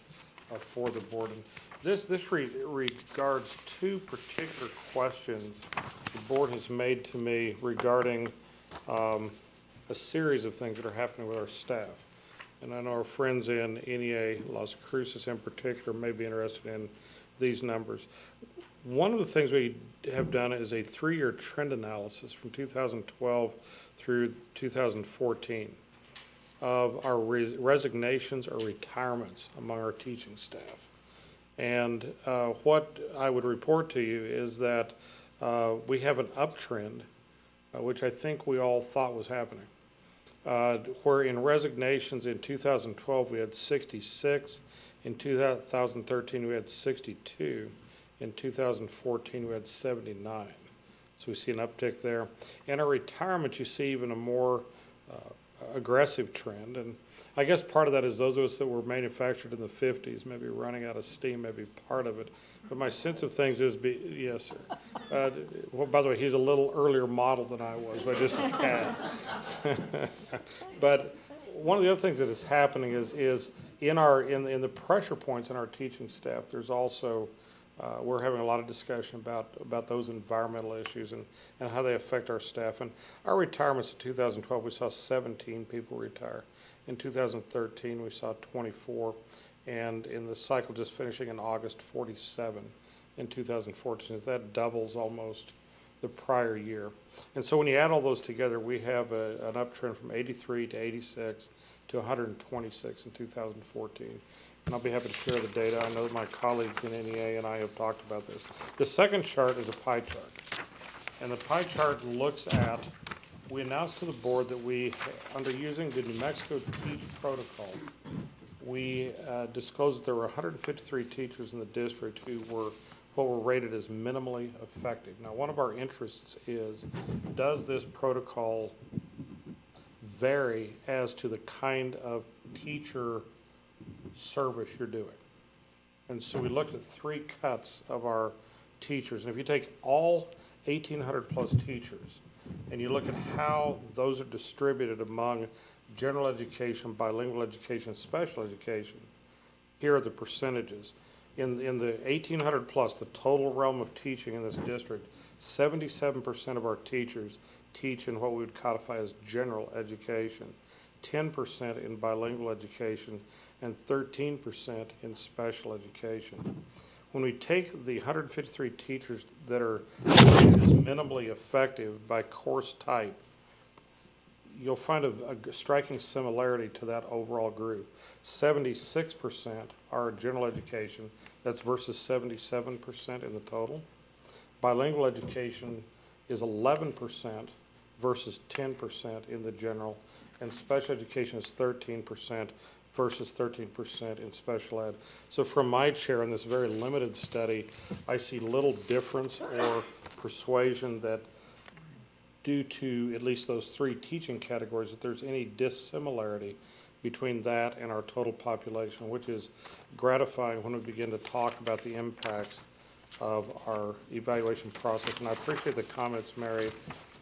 Speaker 4: for the board. And this regards 2 particular questions the board has made to me regarding a series of things that are happening with our staff. And I know our friends in NEA Las Cruces in particular may be interested in these numbers. One of the things we have done is a 3-year trend analysis from 2012 through 2014 of our resignations or retirements among our teaching staff. And what I would report to you is that we have an uptrend, which I think we all thought was happening. Where in resignations in 2012 we had 66, in 2013 we had 62, in 2014 we had 79. So we see an uptick there. And our retirement, you see even a more aggressive trend. And I guess part of that is those of us that were manufactured in the 50s, maybe running out of steam, maybe part of it. But my sense of things is, yes, sir. Well, by the way, he's a little earlier model than I was, but just a tad. But one of the other things that is happening is in the pressure points in our teaching staff, there's also we're having a lot of discussion about those environmental issues and how they affect our staff. And our retirements in 2012, we saw 17 people retire. In 2013, we saw 24. And in the cycle just finishing in August, 47 in 2014. That doubles almost the prior year. And so when you add all those together, we have an uptrend from 83 to 86 to 126 in 2014. And I'll be happy to share the data. I know my colleagues in NEA and I have talked about this. The second chart is a pie chart. And the pie chart looks at, we announced to the board that we, under using the New Mexico Teach Protocol, we disclosed that there were 153 teachers in the district who were what were rated as minimally effective. Now, one of our interests is, does this protocol vary as to the kind of teacher service you're doing? And so we looked at 3 cuts of our teachers. And if you take all 1,800 plus teachers and you look at how those are distributed among general education, bilingual education, special education, here are the percentages. In the 1,800 plus, the total realm of teaching in this district, 77% of our teachers teach in what we would codify as general education, 10% in bilingual education, and 13% in special education. When we take the 153 teachers that are minimally effective by course type, you'll find a striking similarity to that overall group. 76% are general education. That's versus 77% in the total. Bilingual education is 11% versus 10% in the general. And special education is 13% versus 13% in special ed. So from my chair in this very limited study, I see little difference or persuasion that due to at least those three teaching categories, that there's any dissimilarity between that and our total population, which is gratifying when we begin to talk about the impacts of our evaluation process. And I appreciate the comments, Mary,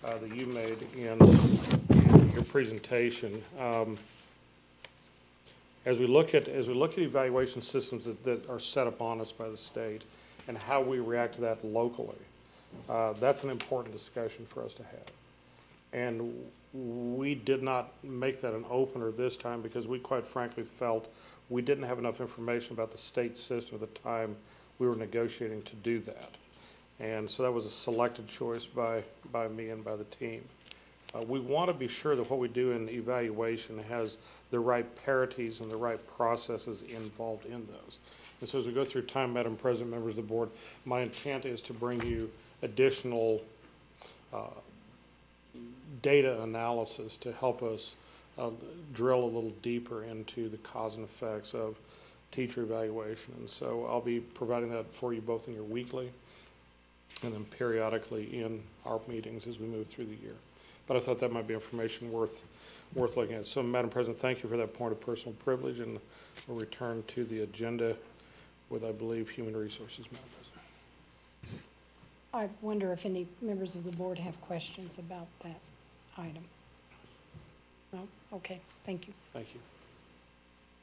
Speaker 4: that you made in your presentation. As we look at evaluation systems that are set upon us by the state and how we react to that locally, that's an important discussion for us to have. And we did not make that an opener this time because we quite frankly felt we didn't have enough information about the state system at the time we were negotiating to do that. And so that was a selected choice by me and by the team. We want to be sure that what we do in evaluation has the right parities and the right processes involved in those. And so as we go through time, Madam President, members of the board, my intent is to bring you additional data analysis to help us drill a little deeper into the cause and effects of teacher evaluation. And so I'll be providing that for you both in your weekly and then periodically in our meetings as we move through the year. But I thought that might be information worth looking at. So, Madam President, thank you for that point of personal privilege, and we'll return to the agenda with, I believe, Human Resources, Madam President.
Speaker 8: I wonder if any members of the board have questions about that item. No? Okay, thank you.
Speaker 4: Thank you.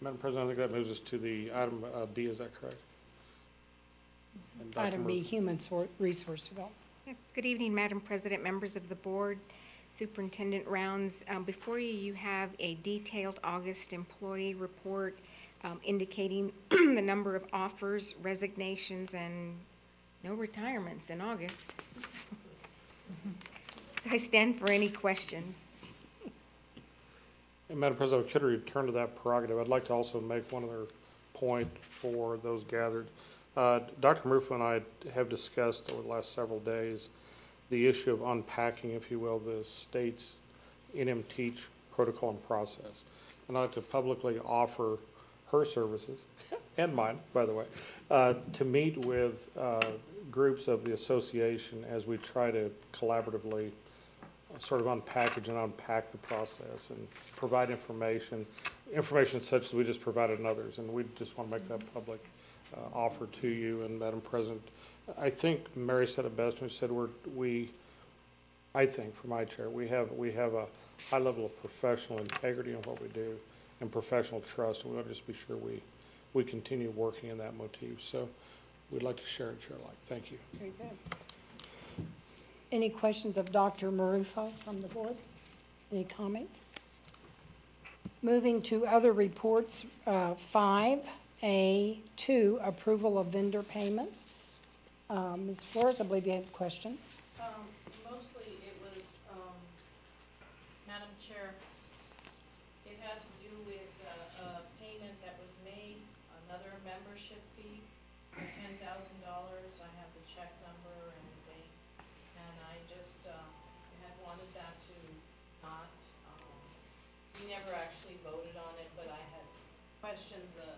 Speaker 4: Madam President, I think that moves us to the item B, is that correct? And Dr.
Speaker 8: Item B,
Speaker 4: Murphy.
Speaker 8: Human Resource Development.
Speaker 2: Yes, good evening, Madam President, members of the board, Superintendent Rounds. Before you, you have a detailed August employee report indicating the number of offers, resignations, and no retirements in August. So I stand for any questions.
Speaker 4: And Madam President, I could return to that prerogative. I'd like to also make one other point for those gathered. Dr. Murphy and I have discussed over the last several days the issue of unpacking, if you will, the state's NM Teach protocol and process. And I'd like to publicly offer her services, and mine, by the way, to meet with groups of the association as we try to collaboratively sort of unpackage and unpack the process and provide information such as we just provided in others. And we just want to make that public offer to you. And Madam President, I think Mary said it best when she said I think from my chair, we have a high level of professional integrity in what we do and professional trust, and we want to just be sure we continue working in that motif. So we'd like to share it, Chair Like. Thank you.
Speaker 8: Very good. Any questions of Dr. Marufo from the board? Any comments? Moving to other reports, 5A2, approval of vendor payments. Ms. Flores, I believe you had a question.
Speaker 6: Mostly it was, Madam Chair, it had to do with a payment that was made, another membership fee of $10,000. I have the check number and everything, and I just had wanted that to not, we never actually voted on it, but I had questioned the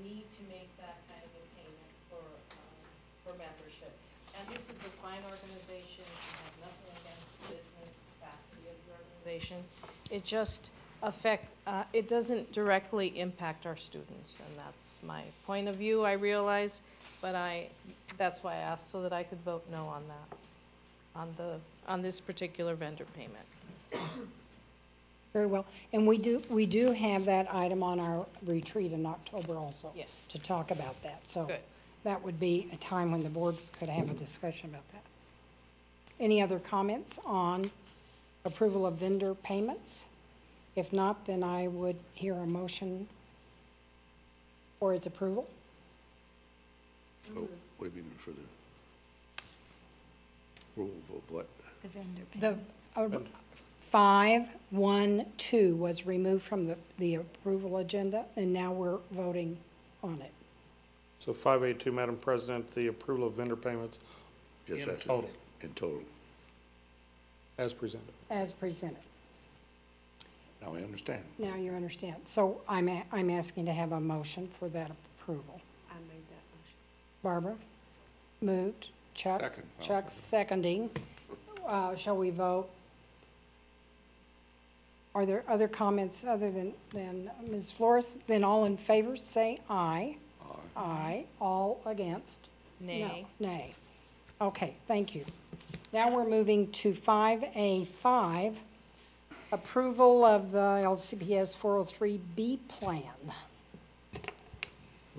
Speaker 6: need to make that kind of a payment for membership. And this is a fine organization. I have nothing against the business capacity of the organization. It just it doesn't directly impact our students, and that's my point of view, I realize, but that's why I asked, so that I could vote no on that, on this particular vendor payment.
Speaker 8: Very well. And we do have that item on our retreat in October also.
Speaker 6: Yes.
Speaker 8: To talk about that. So
Speaker 6: Good.
Speaker 8: that would be a time when the board could have a discussion about that. Any other comments on approval of vendor payments? If not, then I would hear a motion for its approval.
Speaker 3: Oh, what do you mean for the rule of what?
Speaker 7: The vendor
Speaker 8: The
Speaker 7: payments.
Speaker 8: 512 was removed from the approval agenda, and now we're voting on it.
Speaker 4: So 582, Madam President, the approval of vendor payments
Speaker 3: Just
Speaker 4: in
Speaker 3: as
Speaker 4: total,
Speaker 3: in total.
Speaker 4: as presented.
Speaker 8: As presented.
Speaker 3: Now we understand.
Speaker 8: Now you understand. So I'm asking to have a motion for that approval.
Speaker 10: I made that motion.
Speaker 8: Barbara moved, Chuck.
Speaker 3: Second.
Speaker 8: Chuck seconding. Shall we vote? Are there other comments other than Ms. Flores? Then all in favor, say aye.
Speaker 3: Aye.
Speaker 8: Aye. All against?
Speaker 6: Nay.
Speaker 8: No. Nay. Okay, thank you. Now we're moving to 5A5, approval of the LCPS 403B plan.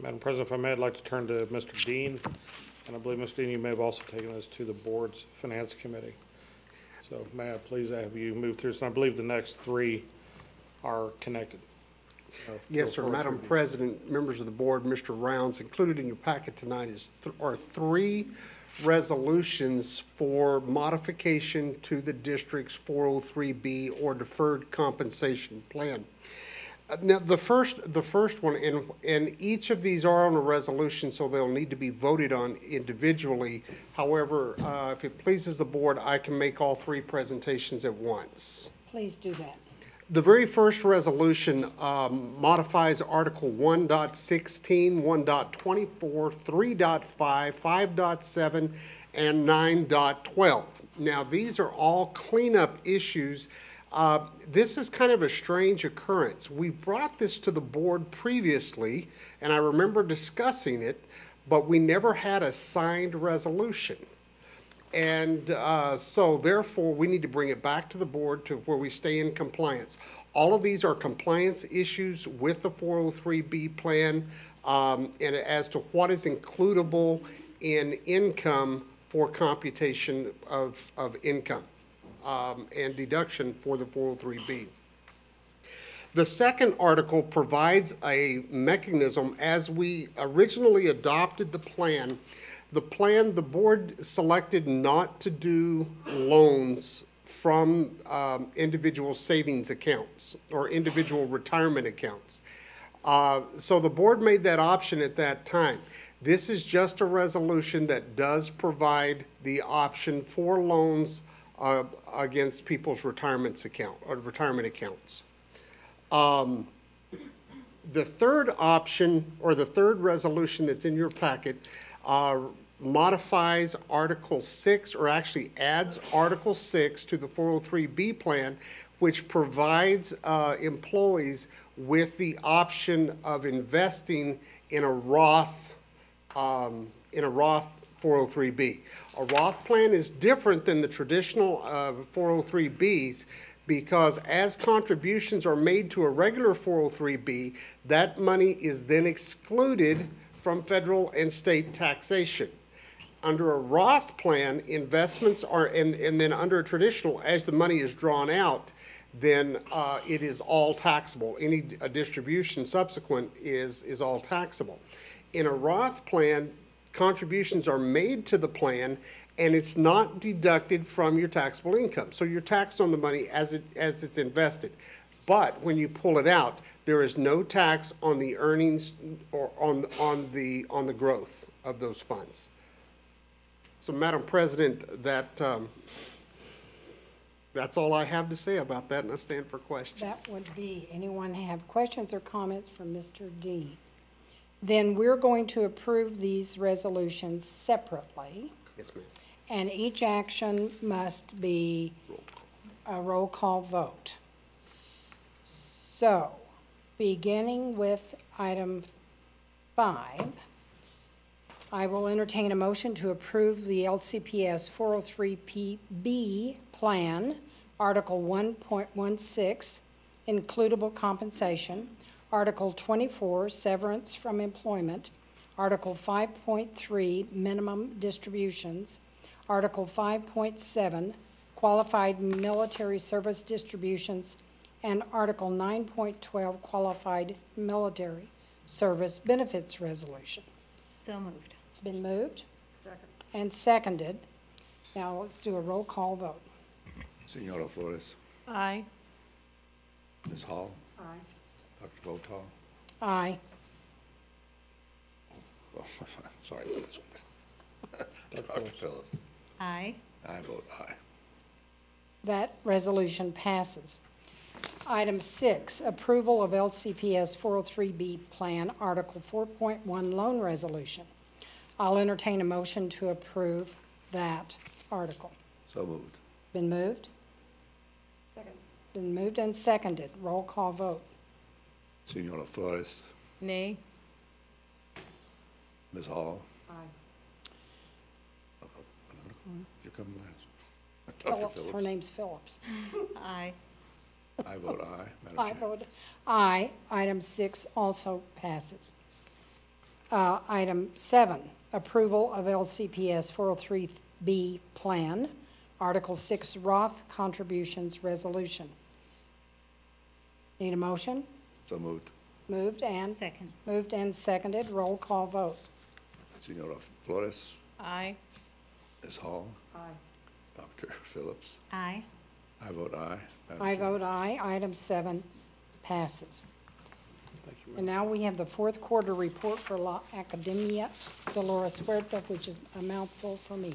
Speaker 4: Madam President, if I may, I'd like to turn to Mr. Dean. And I believe, Mr. Dean, you may have also taken this to the board's finance committee. So may I please have you move through this? And I believe the next three are connected.
Speaker 12: Yes, sir. Madam President, members of the board, Mr. Rounds, included in your packet tonight are three resolutions for modification to the district's 403B or deferred compensation plan. Now, the first one, and each of these are on a resolution, so they'll need to be voted on individually. However, if it pleases the board, I can make all three presentations at once.
Speaker 8: Please do that.
Speaker 12: The very first resolution modifies Article 1.16, 1.24, 3.5, 5.7, and 9.12. Now, these are all cleanup issues. This is kind of a strange occurrence. We brought this to the board previously, and I remember discussing it, but we never had a signed resolution. And so therefore, we need to bring it back to the board to where we stay in compliance. All of these are compliance issues with the 403B plan and as to what is includable in income for computation of income and deduction for the 403B. The second article provides a mechanism. As we originally adopted the plan, the board selected not to do loans from individual savings accounts or individual retirement accounts. So the board made that option at that time. This is just a resolution that does provide the option for loans against people's retirement accounts. The third option, or the third resolution that's in your packet, modifies Article 6, or actually adds Article 6 to the 403B plan, which provides employees with the option of investing in a Roth 403B. A Roth plan is different than the traditional 403Bs because as contributions are made to a regular 403B, that money is then excluded from federal and state taxation. Under a Roth plan, investments are, and then under a traditional, as the money is drawn out, then it is all taxable. Any distribution subsequent is all taxable. In a Roth plan, contributions are made to the plan and it's not deducted from your taxable income. So you're taxed on the money as it's invested. But when you pull it out, there is no tax on the earnings or on the growth of those funds. So, Madam President, that's all I have to say about that, and I stand for questions.
Speaker 8: That would be, anyone have questions or comments for Mr. Dean? Then we're going to approve these resolutions separately.
Speaker 12: Yes, ma'am.
Speaker 8: And each action must be a roll call vote. So, beginning with item 5, I will entertain a motion to approve the LCPS 403B plan, Article 1.16, includable compensation, Article 24, severance from employment, Article 5.3, minimum distributions, Article 5.7, qualified military service distributions, and Article 9.12, qualified military service benefits resolution.
Speaker 7: So moved.
Speaker 8: It's been moved. Second. And seconded. Now let's do a roll call vote.
Speaker 3: Senora Flores,
Speaker 6: Aye.
Speaker 3: Ms. Hall,
Speaker 8: Aye.
Speaker 3: Dr. Votaw.
Speaker 8: Aye.
Speaker 3: Oh, sorry. Dr. Phillips.
Speaker 7: Aye.
Speaker 3: I vote aye.
Speaker 8: That resolution passes. Item 6, approval of LCPS 403B Plan, Article 4.1 Loan Resolution. I'll entertain a motion to approve that article.
Speaker 3: So moved.
Speaker 8: Been moved? Second. Been moved and seconded. Roll call vote.
Speaker 3: Senora Flores,
Speaker 6: Nay.
Speaker 3: Ms. Hall.
Speaker 8: Aye.
Speaker 3: You're coming last. Dr.
Speaker 8: Phillips, her name's Phillips.
Speaker 10: Aye.
Speaker 3: I vote aye, Madam
Speaker 8: I
Speaker 3: Chair.
Speaker 8: vote aye. Item 6 also passes. Item 7, approval of LCPS 403B Plan, Article 6 Roth Contributions Resolution. Need a motion?
Speaker 3: So moved.
Speaker 8: Moved and
Speaker 7: Second.
Speaker 8: seconded. Roll call vote.
Speaker 3: Senora Flores,
Speaker 6: Aye.
Speaker 3: Ms. Hall,
Speaker 8: Aye.
Speaker 3: Dr. Phillips.
Speaker 7: Aye.
Speaker 3: I vote aye, Madam
Speaker 8: I
Speaker 3: Chair.
Speaker 8: vote aye. Item 7 passes.
Speaker 4: Thank you,
Speaker 8: And now we have the fourth quarter report for La Academia de la Huerta, which is a mouthful for me.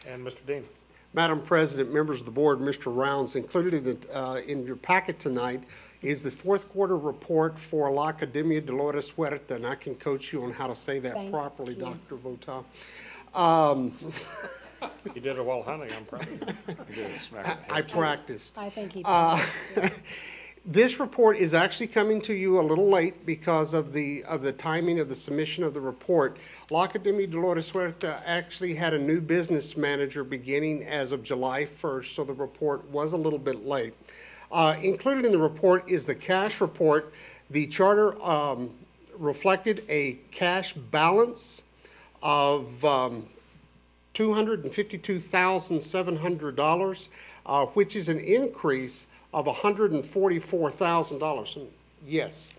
Speaker 4: And Mr. Dean.
Speaker 12: Madam President, members of the board, Mr. Rounds, included in your packet tonight is the fourth quarter report for La Academia de la Huerta, and I can coach you on how to say that
Speaker 8: Thank
Speaker 12: properly,
Speaker 8: you.
Speaker 12: Dr. Votaw.
Speaker 4: You did it while hunting, I'm proud of you.
Speaker 3: You did a smack in the
Speaker 12: I
Speaker 3: head.
Speaker 8: I
Speaker 12: practiced.
Speaker 8: think he
Speaker 12: This report is actually coming to you a little late because of the timing of the submission of the report. La Academia de la Huerta actually had a new business manager beginning as of July 1st, so the report was a little bit late. Included in the report is the cash report. The charter reflected a cash balance of $252,700, which is an increase of $144,000. Yes.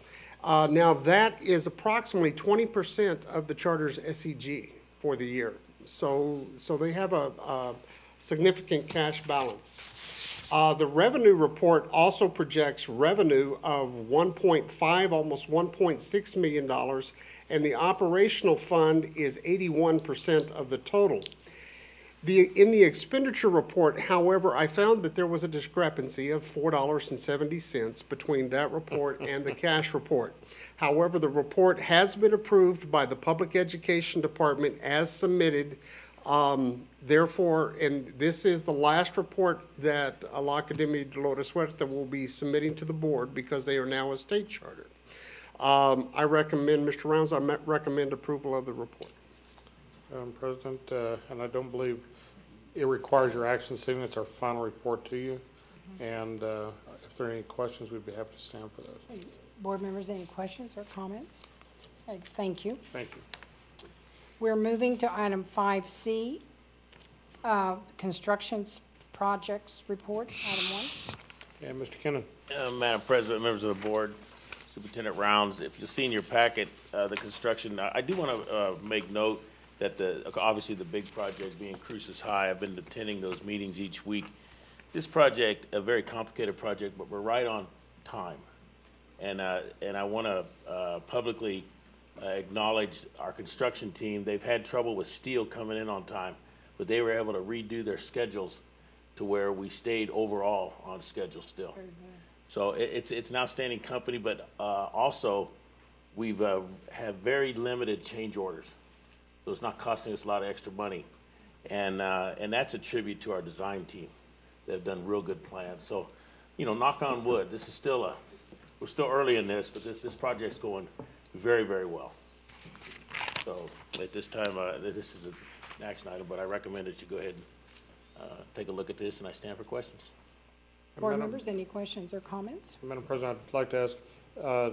Speaker 12: Now, that is approximately 20% of the charter's SEG for the year. So they have a significant cash balance. The revenue report also projects revenue of $1.5, almost $1.6 million, and the operational fund is 81% of the total. In the expenditure report, however, I found that there was a discrepancy of $4.70 between that report and the cash report. However, the report has been approved by the Public Education Department as submitted. Therefore, and this is the last report that La Academia de la Huerta will be submitting to the board because they are now a state charter. I recommend, Mr. Rounds, I recommend approval of the report.
Speaker 4: Madam President, and I don't believe it requires your action statement. It's our final report to you. And if there are any questions, we'd be happy to stand for those.
Speaker 8: Board members, any questions or comments? Okay, thank you.
Speaker 4: Thank you.
Speaker 8: We're moving to item 5C, constructions projects report, item 1.
Speaker 4: And Mr. Kennan.
Speaker 13: Madam President, members of the board, Superintendent Rounds, if you see in your packet the construction, I do want to make note that obviously the big project being Cruces High, I've been attending those meetings each week. This project, a very complicated project, but we're right on time. And I want to publicly acknowledge our construction team. They've had trouble with steel coming in on time, but they were able to redo their schedules to where we stayed overall on schedule still. So it's an outstanding company, but also we've have very limited change orders. So it's not costing us a lot of extra money. And that's a tribute to our design team. They've done real good plans. So, you know, knock on wood, this is still we're still early in this, but this project's going very, very well. So at this time, this is an action item, but I recommend that you go ahead and take a look at this, and I stand for questions.
Speaker 8: Board members, any questions or comments?
Speaker 4: Madam President, I'd like to ask,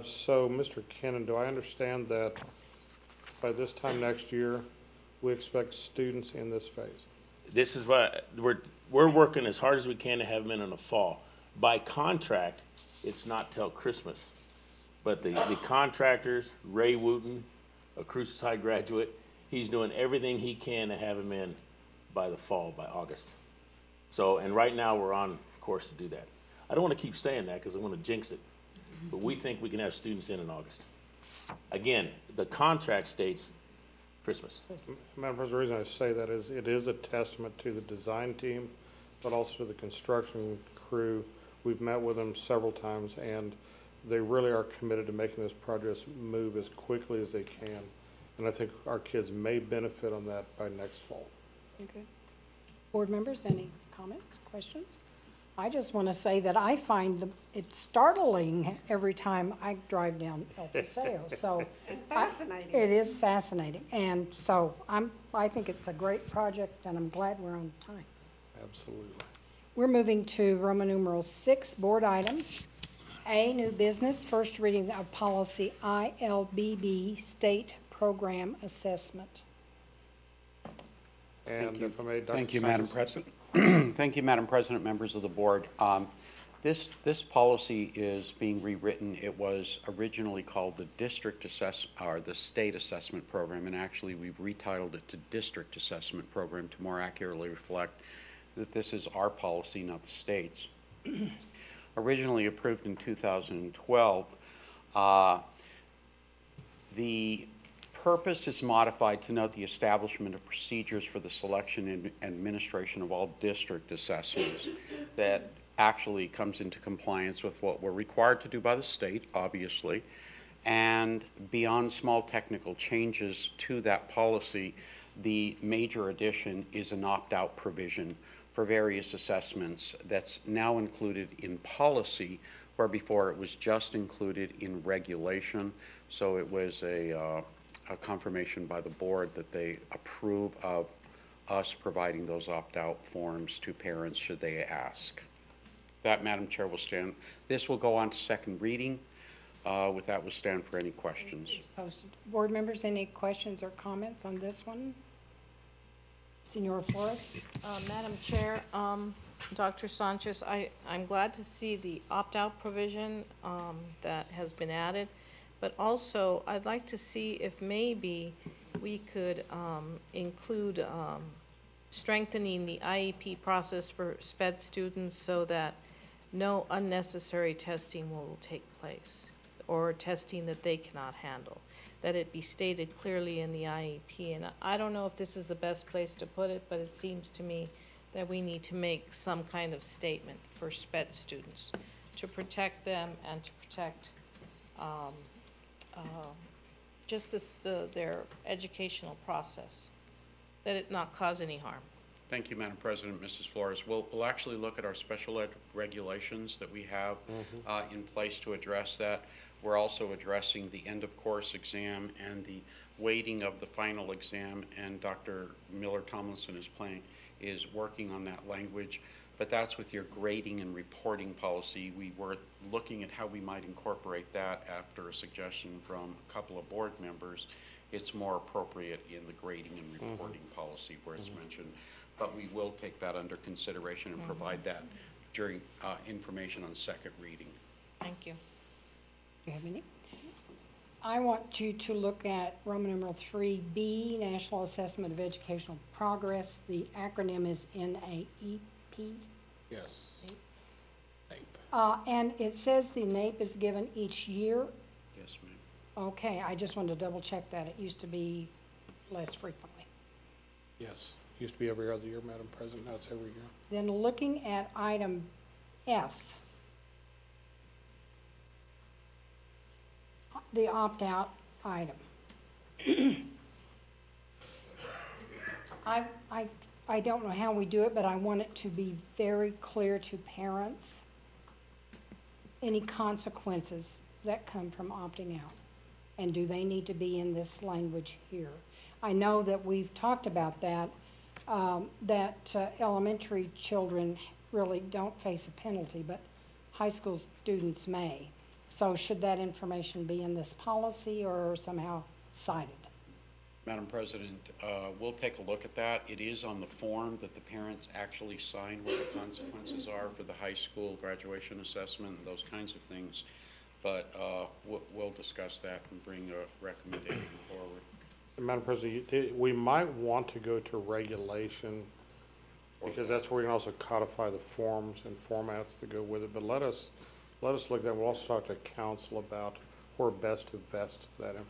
Speaker 4: so Mr. Kennan, do I understand that by this time next year, we expect students in this phase?
Speaker 13: This is what we're working as hard as we can to have them in the fall. By contract, it's not till Christmas. But the contractors, Ray Wooten, a Cruces High graduate, he's doing everything he can to have him in by the fall, by August. So, and right now we're on course to do that. I don't want to keep saying that because I want to jinx it, but we think we can have students in August. Again, the contract states Christmas.
Speaker 4: Madam President, the reason I say that is it is a testament to the design team, but also to the construction crew We've met with them several times, and they really are committed to making this project move as quickly as they can. And I think our kids may benefit on that by next fall.
Speaker 8: Okay. Board members, any comments, questions? I just want to say that I find it startling every time I drive down El Paseo, so.
Speaker 2: Fascinating.
Speaker 8: It is fascinating, and so I think it's a great project, and I'm glad we're on time.
Speaker 4: Absolutely.
Speaker 8: We're moving to Roman numeral 6, board items. A, new business, first reading of policy ILBB, state program assessment.
Speaker 4: And if I may, Dr.
Speaker 14: Thank you, Madam
Speaker 4: Sanchez.
Speaker 14: President. Thank you, Madam President, members of the board. This policy is being rewritten. It was originally called the the State Assessment Program, and actually we've retitled it to District Assessment Program to more accurately reflect that this is our policy, not the state's. Originally approved in 2012, the purpose is modified to note the establishment of procedures for the selection and administration of all district assessments that actually comes into compliance with what we're required to do by the state, obviously, and beyond small technical changes to that policy, the major addition is an opt-out provision for various assessments that's now included in policy, where before it was just included in regulation. So it was a confirmation by the board that they approve of us providing those opt-out forms to parents should they ask. That, Madam Chair, will stand. This will go on to second reading. With that, we'll stand for any questions.
Speaker 8: Posted. Board members, any questions or comments on this one? Senora Flores?
Speaker 6: Madam Chair, Dr. Sanchez, I'm glad to see the opt-out provision that has been added, but also I'd like to see if maybe we could include strengthening the IEP process for SPED students so that no unnecessary testing will take place or testing that they cannot handle, that it be stated clearly in the IEP. And I don't know if this is the best place to put it, but it seems to me that we need to make some kind of statement for SPED students to protect them and to protect just their educational process, that it not cause any harm.
Speaker 14: Thank you, Madam President. Mrs. Flores. We'll actually look at our special ed regulations that we have in place to address that. We're also addressing the end of course exam and the weighting of the final exam, and Dr. Miller Tomlinson is working on that language, but that's with your grading and reporting policy. We were looking at how we might incorporate that after a suggestion from a couple of board members. It's more appropriate in the grading and reporting policy where it's mentioned, but we will take that under consideration and provide that during information on second reading.
Speaker 6: Thank you.
Speaker 8: Do you have any? I want you to look at Roman numeral 3B, National Assessment of Educational Progress. The acronym is NAEP.
Speaker 4: Yes.
Speaker 8: And it says the NAEP is given each year.
Speaker 14: Yes, ma'am.
Speaker 8: Okay, I just wanted to double check that. It used to be less frequently.
Speaker 4: Yes. Used to be every other year, Madam President. Now it's every year.
Speaker 8: Then looking at item F, the opt-out item. I don't know how we do it, but I want it to be very clear to parents, any consequences that come from opting out. And do they need to be in this language here? I know that we've talked about that, elementary children really don't face a penalty, but high school students may. So should that information be in this policy or somehow cited?
Speaker 14: Madam President, we'll take a look at that. It is on the form that the parents actually sign what the consequences are for the high school graduation assessment and those kinds of things. But we'll discuss that and bring a recommendation forward.
Speaker 4: Madam President, we might want to go to regulation because that's where we can also codify the forms and formats that go with it. But let us look at that. We'll also talk to council about where best to vest that information.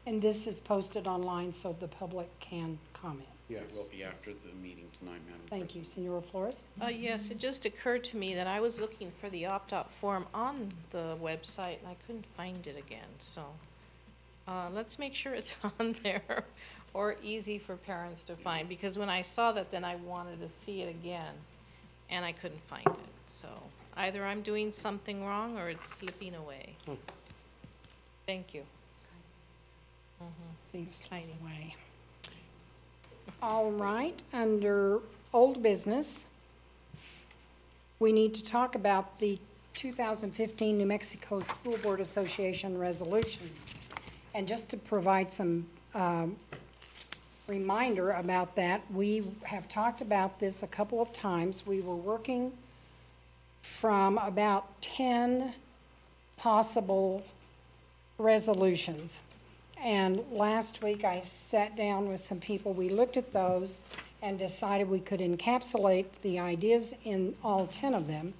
Speaker 8: And this is posted online so the public can comment?
Speaker 4: Yes.
Speaker 14: It will be after the meeting tonight, Madam President.
Speaker 8: Thank you. Senora Flores?
Speaker 6: Yes, it just occurred to me that I was looking for the opt-out form on the website and I couldn't find it again, so let's make sure it's on there or easy for parents to find, because when I saw that, then I wanted to see it again and I couldn't find it. So either I'm doing something wrong or it's slipping away. Thank you.
Speaker 8: Things slide away. All right, under old business, we need to talk about the 2015 New Mexico School Board Association resolutions. And just to provide some reminder about that, we have talked about this a couple of times. We were working from about 10 possible resolutions. And last week I sat down with some people, we looked at those and decided we could encapsulate the ideas in all 10 of them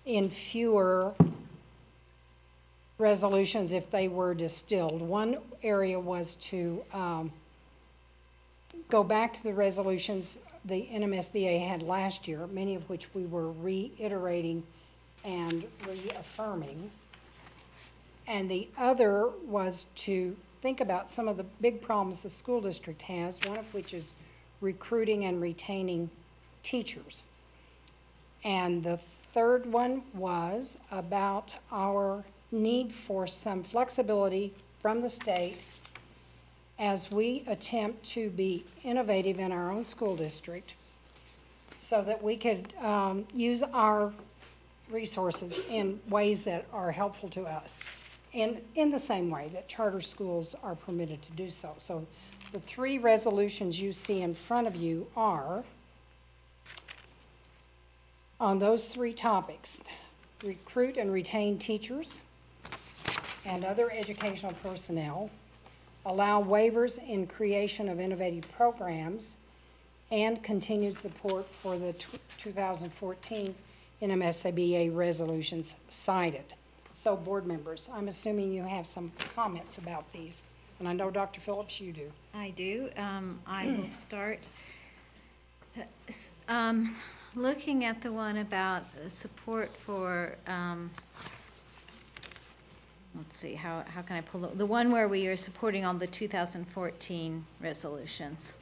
Speaker 8: in fewer resolutions if they were distilled. One area was to go back to the resolutions the NMSBA had last year, many of which we were reiterating and reaffirming. And the other was to think about some of the big problems the school district has, one of which is recruiting and retaining teachers. And the third one was about our need for some flexibility from the state as we attempt to be innovative in our own school district so that we could use our resources in ways that are helpful to us. In the same way that charter schools are permitted to do so. So the three resolutions you see in front of you are on those three topics: recruit and retain teachers and other educational personnel, allow waivers in creation of innovative programs, and continued support for the 2014 NMSBA resolutions cited. So, board members, I'm assuming you have some comments about these, and I know, Dr. Phillips, you do.
Speaker 7: I do. I will start. Looking at the one about support for, let's see, how can I pull the one where we are supporting all the 2014 resolutions.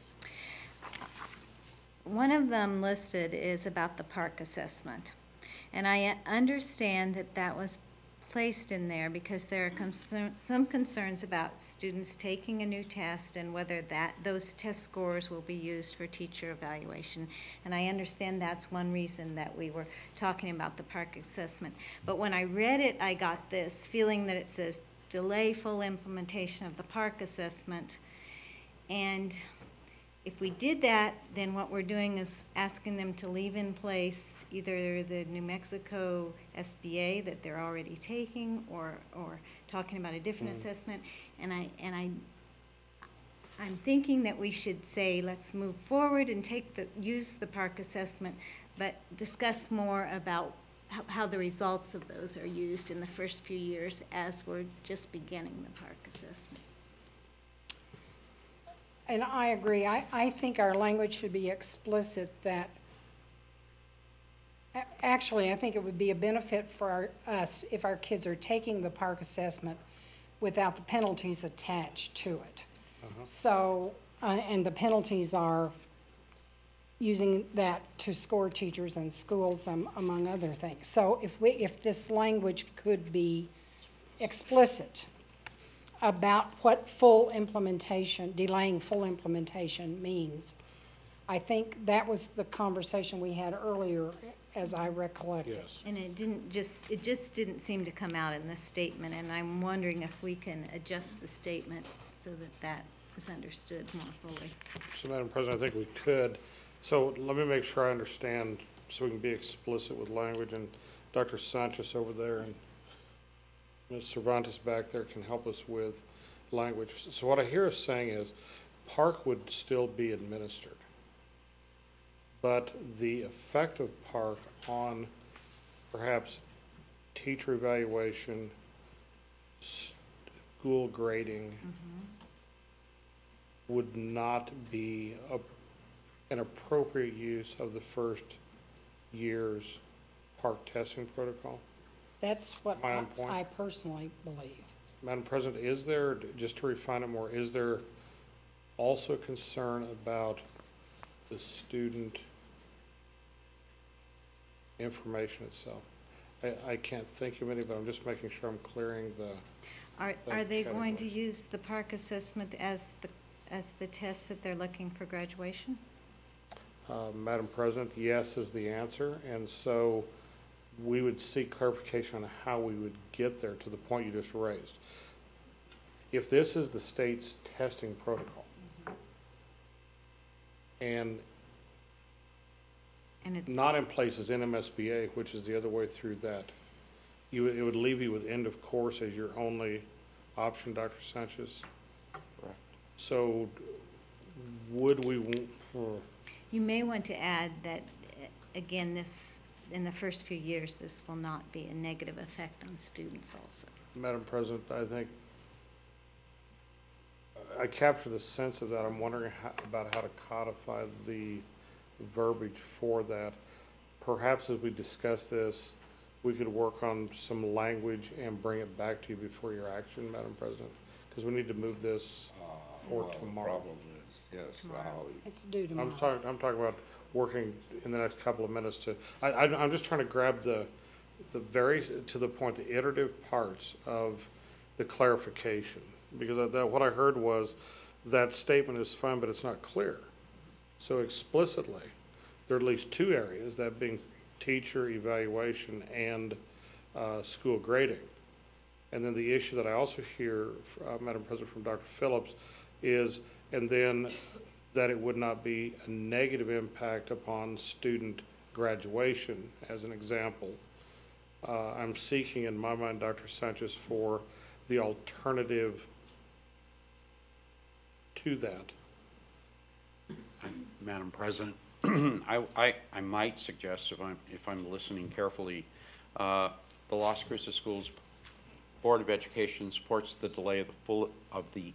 Speaker 7: One of them listed is about the park assessment. And I understand that that was placed in there because there are some concerns about students taking a new test and whether those test scores will be used for teacher evaluation. And I understand that's one reason that we were talking about the park assessment. But when I read it, I got this feeling that it says delay full implementation of the park assessment. And if we did that, then what we're doing is asking them to leave in place either the New Mexico SBA that they're already taking, or talking about a different assessment. And I'm thinking that we should say, let's move forward and use the park assessment, but discuss more about how the results of those are used in the first few years as we're just beginning the park assessment.
Speaker 8: And I agree. I think our language should be explicit that, actually, I think it would be a benefit for us if our kids are taking the park assessment without the penalties attached to it. So, and the penalties are using that to score teachers in schools, among other things. So if this language could be explicit about what full implementation, delaying full implementation means. I think that was the conversation we had earlier, as I recollect.
Speaker 4: Yes.
Speaker 7: And it just didn't seem to come out in this statement, and I'm wondering if we can adjust the statement so that is understood more fully.
Speaker 4: So, Madam President, I think we could. So let me make sure I understand so we can be explicit with language, and Dr. Sanchez over there and Ms. Cervantes back there can help us with language. So what I hear us saying is park would still be administered, but the effect of park on perhaps teacher evaluation, school grading, would not be an appropriate use of the first year's park testing protocol?
Speaker 8: That's what
Speaker 4: Am I on point?
Speaker 8: I personally believe.
Speaker 4: Madam President, is there, just to refine it more, is there also concern about the student information itself? I can't think of any, but I'm just making sure I'm clearing the.
Speaker 7: Are they going to
Speaker 4: category.
Speaker 7: use the park assessment as the test that they're looking for graduation?
Speaker 4: Madam President, yes is the answer, and so we would seek clarification on how we would get there to the point you just raised. If this is the state's testing protocol, and
Speaker 7: it's
Speaker 4: not in place as NMSBA, which is the other way through that, it would leave you with end of course as your only option, Dr. Sanchez?
Speaker 14: Correct.
Speaker 4: So would we,
Speaker 7: You may want to add that, again, in the first few years, this will not be a negative effect on students also.
Speaker 4: Madam President, I think I capture the sense of that. I'm wondering about how to codify the verbiage for that. Perhaps as we discuss this, we could work on some language and bring it back to you before your action, Madam President, because we need to move this for tomorrow.
Speaker 3: Problem is, yes, how
Speaker 8: It's due tomorrow.
Speaker 4: I'm talking about working in the next couple of minutes to, I'm just trying to grab the very, to the point, the iterative parts of the clarification. Because what I heard was that statement is fine, but it's not clear. So explicitly, there are at least two areas, that being teacher evaluation and school grading. And then the issue that I also hear, Madam President, from Dr. Phillips is, and then that it would not be a negative impact upon student graduation, as an example. I'm seeking, in my mind, Dr. Sanchez, for the alternative to that.
Speaker 14: Madam President, I might suggest, if I'm listening carefully, the Las Cruces Schools Board of Education supports the delay of the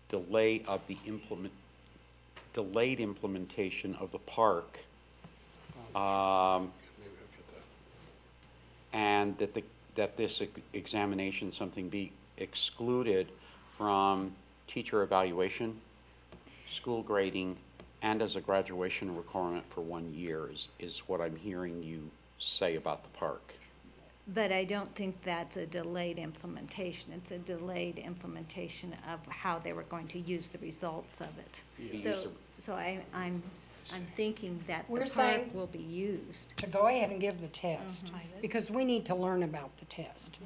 Speaker 14: delayed implementation of the park, and that this examination something be excluded from teacher evaluation, school grading, and as a graduation requirement for 1 year is what I'm hearing you say about the park.
Speaker 7: But I don't think that's a delayed implementation. It's a delayed implementation of how they were going to use the results of it. So I'm thinking that
Speaker 8: We're
Speaker 7: the
Speaker 8: saying-
Speaker 7: park will be used.
Speaker 8: To go ahead and give the test, because we need to learn about the test.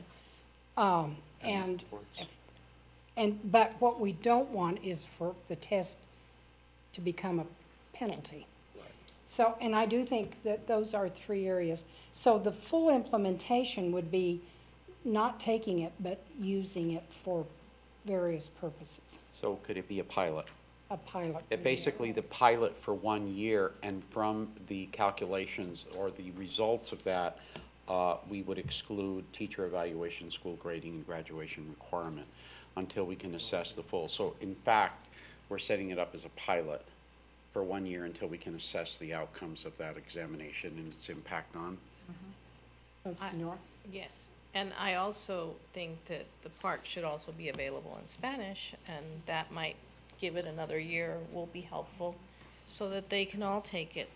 Speaker 8: But what we don't want is for the test to become a penalty. So, and I do think that those are three areas. So the full implementation would be not taking it, but using it for various purposes,
Speaker 14: So could it be a pilot?
Speaker 8: a pilot.
Speaker 14: Basically, the pilot for 1 year, and from the calculations or the results of that, we would exclude teacher evaluation, school grading, and graduation requirement until we can assess the full. So in fact, we're setting it up as a pilot for 1 year until we can assess the outcomes of that examination and its impact on.
Speaker 8: Senora?
Speaker 6: Yes, and I also think that the park should also be available in Spanish, and that might give it another year, will be helpful, so that they can all take it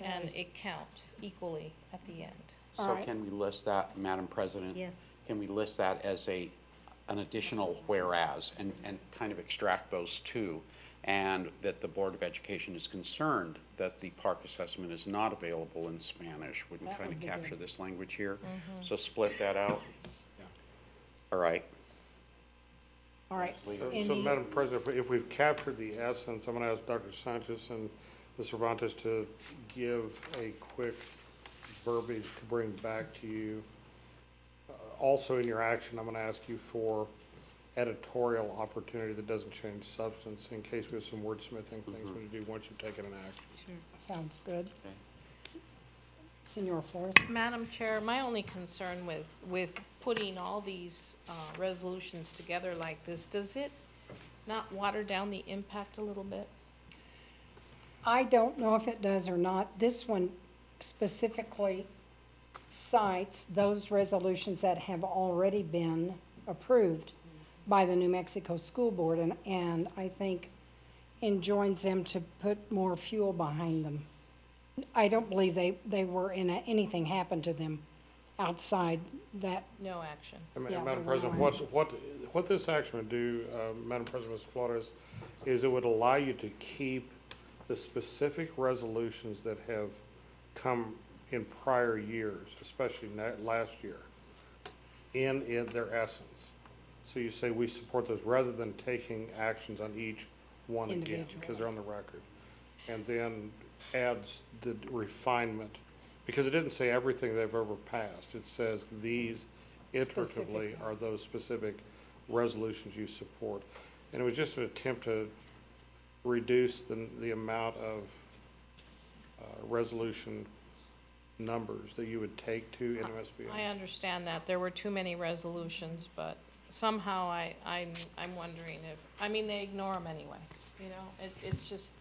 Speaker 6: and
Speaker 8: Yes.
Speaker 6: it count equally at the end.
Speaker 8: All
Speaker 14: So
Speaker 8: right.
Speaker 14: can we list that, Madam President?
Speaker 7: Yes.
Speaker 14: Can we list that as an additional whereas and kind of extract those two? And that the Board of Education is concerned that the park assessment is not available in Spanish. Would we
Speaker 8: That
Speaker 14: kind
Speaker 8: would
Speaker 14: of
Speaker 8: be
Speaker 14: capture
Speaker 8: good.
Speaker 14: this language here? So split that out? All right.
Speaker 8: All right.
Speaker 4: So,
Speaker 8: Any-
Speaker 4: Madam President, if we've captured the essence, I'm going to ask Dr. Sanchez and Ms. Cervantes to give a quick verbiage to bring back to you. Also in your action, I'm going to ask you for editorial opportunity that doesn't change substance, in case we have some wordsmithing things we need to do once you've taken an action.
Speaker 8: Sounds good. Senora Flores?
Speaker 6: Madam Chair, my only concern with putting all these resolutions together like this, does it not water down the impact a little bit?
Speaker 8: I don't know if it does or not. This one specifically cites those resolutions that have already been approved by the New Mexico School Board, and I think enjoins them to put more fuel behind them. I don't believe they were in anything happened to them outside that.
Speaker 6: No action.
Speaker 8: Yeah,
Speaker 4: Madam
Speaker 8: there were
Speaker 4: President,
Speaker 8: no
Speaker 4: what this action would do, Madam President, Ms. Flores, is it would allow you to keep the specific resolutions that have come in prior years, especially last year, in their essence. So you say we support those rather than taking actions on each one again, because they're on the record. And then adds the refinement, because it didn't say everything they've ever passed. It says these iteratively are those specific resolutions you support. And it was just an attempt to reduce the amount of resolution numbers that you would take to NMSBA.
Speaker 6: I understand that. There were too many resolutions, but somehow I'm wondering if, I mean, they ignore them anyway. You know, it's just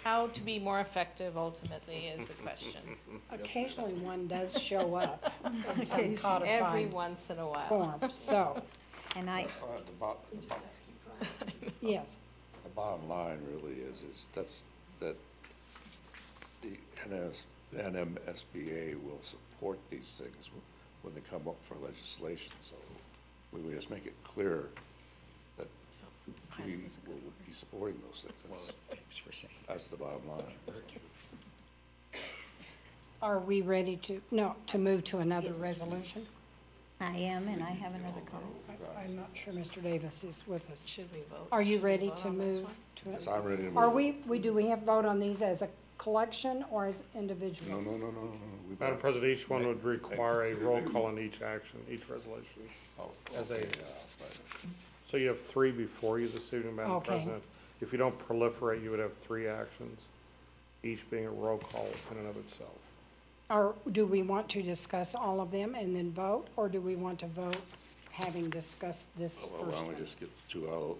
Speaker 6: how to be more effective ultimately is the question.
Speaker 8: Occasionally one does show up in some codified
Speaker 6: Every once in a while.
Speaker 8: form, so,
Speaker 7: And I,
Speaker 8: yes.
Speaker 3: The bottom line really is that the NMSBA will support these things when they come up for legislation. So we would just make it clear that we will be supporting those things. That's the bottom line.
Speaker 8: Are we ready to move to another resolution?
Speaker 7: I am, and I have another comment.
Speaker 8: I'm not sure Mr. Davis is with us.
Speaker 6: Should we vote?
Speaker 8: Are you
Speaker 6: Should we
Speaker 8: ready
Speaker 6: vote
Speaker 8: to
Speaker 6: on this
Speaker 8: move
Speaker 6: one?
Speaker 8: to it?
Speaker 3: Yes, I'm ready to move.
Speaker 8: Are do we have vote on these as a collection or as individuals?
Speaker 3: No.
Speaker 4: Madam President, each one would require a roll call on each action, each resolution. As a, so you have three before you this evening, Madam
Speaker 8: Okay.
Speaker 4: President. If you don't proliferate, you would have three actions, each being a roll call in and of itself.
Speaker 8: Or do we want to discuss all of them and then vote, or do we want to vote having discussed this
Speaker 3: Well, why
Speaker 8: first
Speaker 3: don't we
Speaker 8: one?
Speaker 3: just get the two out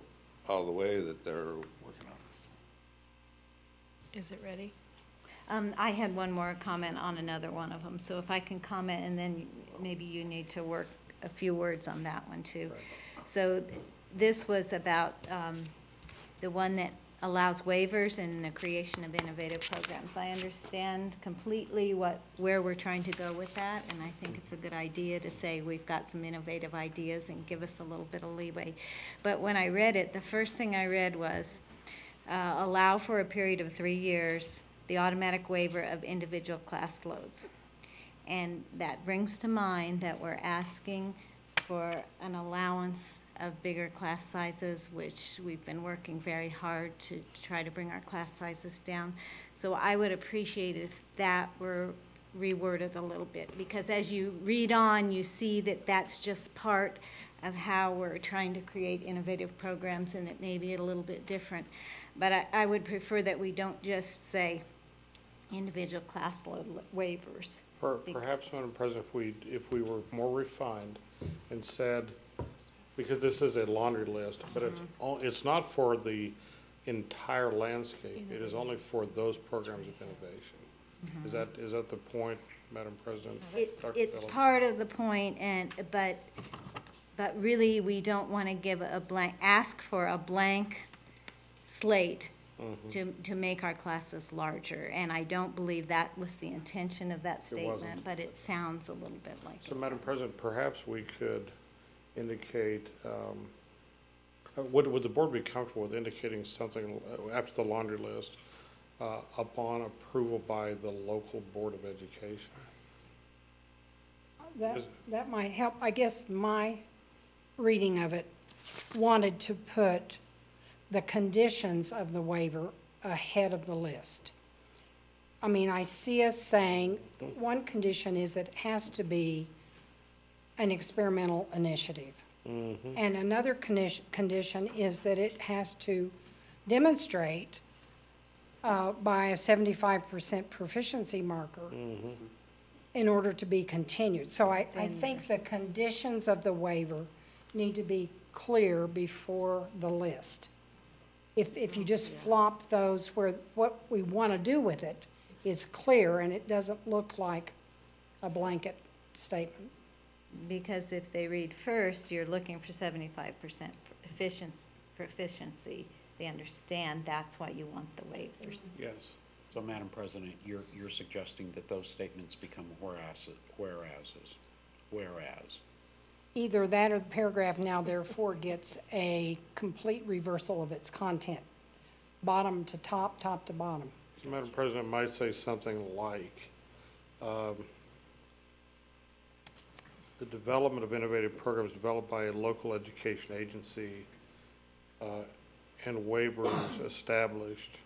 Speaker 3: of the way that they're working on?
Speaker 6: Is it ready?
Speaker 7: I had one more comment on another one of them, so if I can comment, and then maybe you need to work a few words on that one too. So this was about the one that allows waivers in the creation of innovative programs. I understand completely where we're trying to go with that, and I think it's a good idea to say we've got some innovative ideas and give us a little bit of leeway. But when I read it, the first thing I read was allow for a period of 3 years the automatic waiver of individual class loads. And that brings to mind that we're asking for an allowance of bigger class sizes, which we've been working very hard to try to bring our class sizes down. So I would appreciate if that were reworded a little bit, because as you read on, you see that that's just part of how we're trying to create innovative programs, and it may be a little bit different. But I would prefer that we don't just say individual class load waivers.
Speaker 4: Perhaps, Madam President, if we were more refined and said, because this is a laundry list, but it's not for the entire landscape. It is only for those programs of innovation. Is that the point, Madam President?
Speaker 7: It's part of the point, but really, we don't want to give ask for a blank slate to make our classes larger. And I don't believe that was the intention of that statement, but it sounds a little bit like it.
Speaker 4: So, Madam President, perhaps we could indicate, would the board be comfortable with indicating something after the laundry list upon approval by the local Board of Education?
Speaker 8: That might help. I guess my reading of it wanted to put the conditions of the waiver ahead of the list. I mean, I see us saying one condition is it has to be an experimental initiative. And another condition is that it has to demonstrate by a 75% proficiency marker in order to be continued. So I think the conditions of the waiver need to be clear before the list. if you just flop those where what we want to do with it is clear and it doesn't look like a blanket statement.
Speaker 7: Because if they read first, you're looking for 75% proficiency. They understand that's why you want the waivers.
Speaker 4: Yes.
Speaker 14: So, Madam President, you're suggesting that those statements become whereas.
Speaker 8: Either that or the paragraph now therefore gets a complete reversal of its content, bottom to top, top to bottom.
Speaker 4: So, Madam President, might say something like, the development of innovative programs developed by a local education agency and waivers established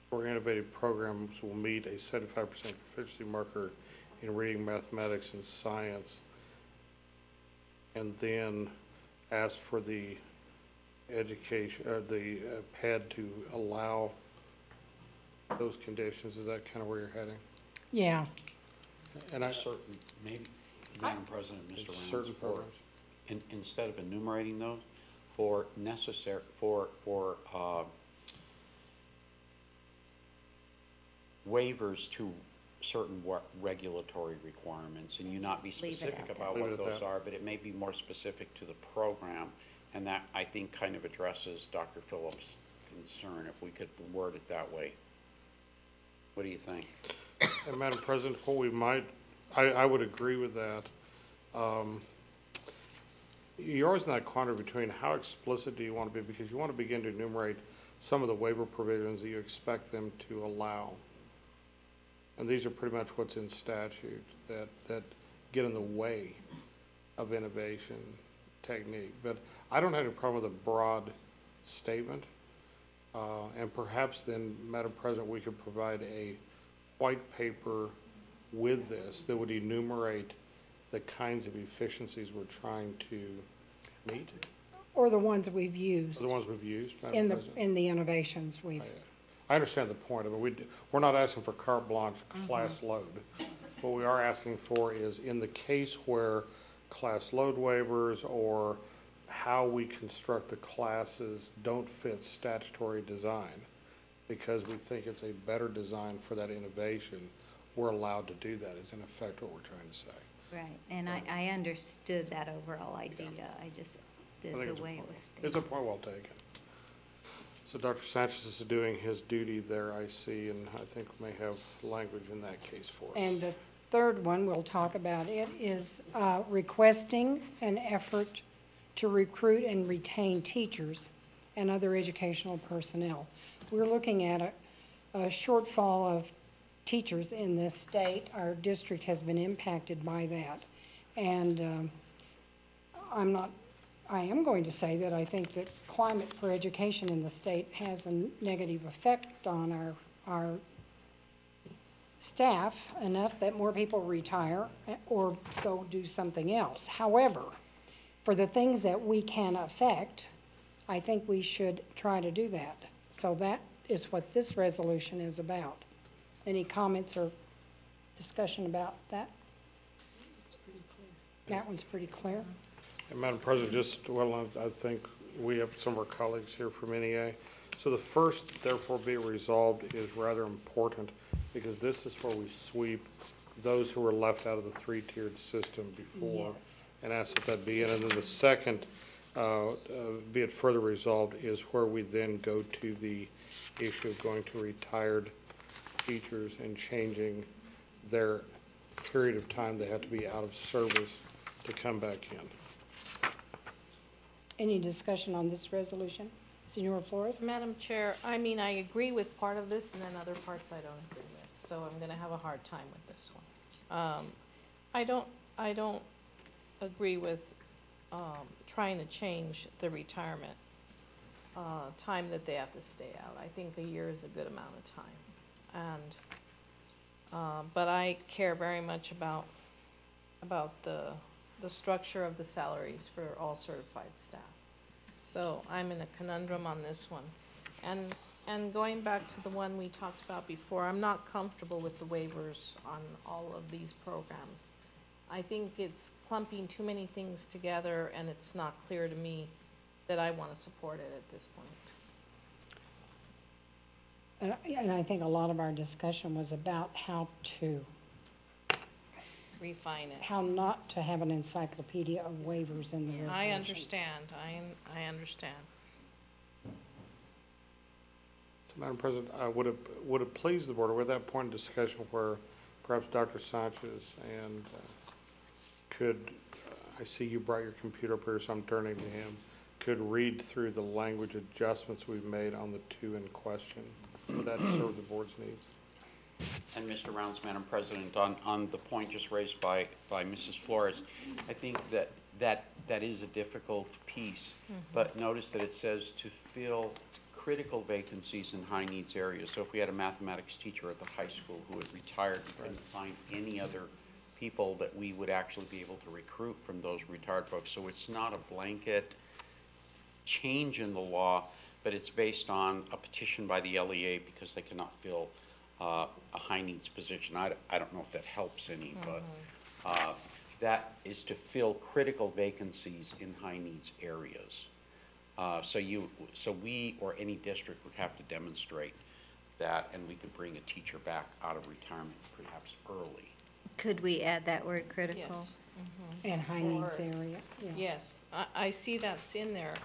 Speaker 4: for innovative programs will meet a 75% proficiency marker in reading, mathematics, and science, and then ask for the education, the PED to allow those conditions. Is that kind of where you're heading?
Speaker 8: Yeah.
Speaker 4: And I
Speaker 14: certain, maybe, Madam President, Mr. Reynolds,
Speaker 4: certain programs.
Speaker 14: Instead of enumerating those, for necessary, for waivers to certain regulatory requirements, and you not be specific about what those are, but it may be more specific to the program, and that, I think, kind of addresses Dr. Phillips' concern, if we could word it that way. What do you think?
Speaker 4: And Madam President, what we might, I would agree with that. You're always in that quandary between how explicit do you want to be, because you want to begin to enumerate some of the waiver provisions that you expect them to allow. And these are pretty much what's in statute that get in the way of innovation technique. But I don't have any problem with a broad statement. And perhaps then, Madam President, we could provide a white paper with this that would enumerate the kinds of efficiencies we're trying to meet.
Speaker 8: Or the ones we've used.
Speaker 4: Or the ones we've used, Madam President.
Speaker 8: In the innovations we've.
Speaker 4: I understand the point of it. We're not asking for carte blanche class load. What we are asking for is, in the case where class load waivers or how we construct the classes don't fit statutory design, because we think it's a better design for that innovation, we're allowed to do that, is in effect what we're trying to say.
Speaker 7: Right, and I understood that overall idea. I just, the way it was stated.
Speaker 4: It's a point well taken. So Dr. Sanchez is doing his duty there, I see, and I think we may have language in that case for us.
Speaker 8: And the third one, we'll talk about it, is requesting an effort to recruit and retain teachers and other educational personnel. We're looking at a shortfall of teachers in this state. Our district has been impacted by that. And I am going to say that I think that climate for education in the state has a negative effect on our staff, enough that more people retire or go do something else. However, for the things that we can affect, I think we should try to do that. So that is what this resolution is about. Any comments or discussion about that? It's pretty clear. That one's pretty clear.
Speaker 4: And Madam President, I think we have some of our colleagues here from NEA. So the first, therefore, be resolved is rather important, because this is where we sweep those who were left out of the three-tiered system before.
Speaker 8: Yes.
Speaker 4: And ask that that be in. And then the second, be it further resolved, is where we then go to the issue of going to retired teachers and changing their period of time they have to be out of service to come back in.
Speaker 8: Any discussion on this resolution? Senora Flores?
Speaker 6: Madam Chair, I mean, I agree with part of this, and then other parts I don't agree with, so I'm gonna have a hard time with this one. I don't agree with, trying to change the retirement, time that they have to stay out. I think a year is a good amount of time, and, but I care very much about the structure of the salaries for all certified staff. So I'm in a conundrum on this one. And going back to the one we talked about before, I'm not comfortable with the waivers on all of these programs. I think it's clumping too many things together, and it's not clear to me that I want to support it at this point.
Speaker 8: And I think a lot of our discussion was about how to,
Speaker 6: Refine it.
Speaker 8: how not to have an encyclopedia of waivers in the resolution.
Speaker 6: I understand, I understand.
Speaker 4: So, Madam President, would it please the board, or at that point in discussion where perhaps Dr. Sanchez and could, I see you brought your computer up here, so I'm turning to him, could read through the language adjustments we've made on the two in question? Would that serve the board's needs?
Speaker 14: And Mr. Rounds, Madam President, on the point just raised by Mrs. Flores, I think that is a difficult piece. But notice that it says to fill critical vacancies in high needs areas. So if we had a mathematics teacher at the high school who had retired, we couldn't find any other people that we would actually be able to recruit from those retired folks. So it's not a blanket change in the law, but it's based on a petition by the LEA because they cannot fill a high needs position. I don't know if that helps any, but that is to fill critical vacancies in high needs areas. So we or any district would have to demonstrate that, and we could bring a teacher back out of retirement perhaps early.
Speaker 7: Could we add that word critical?
Speaker 6: Yes.
Speaker 8: And high needs area, yeah.
Speaker 6: Yes, I see that's in there,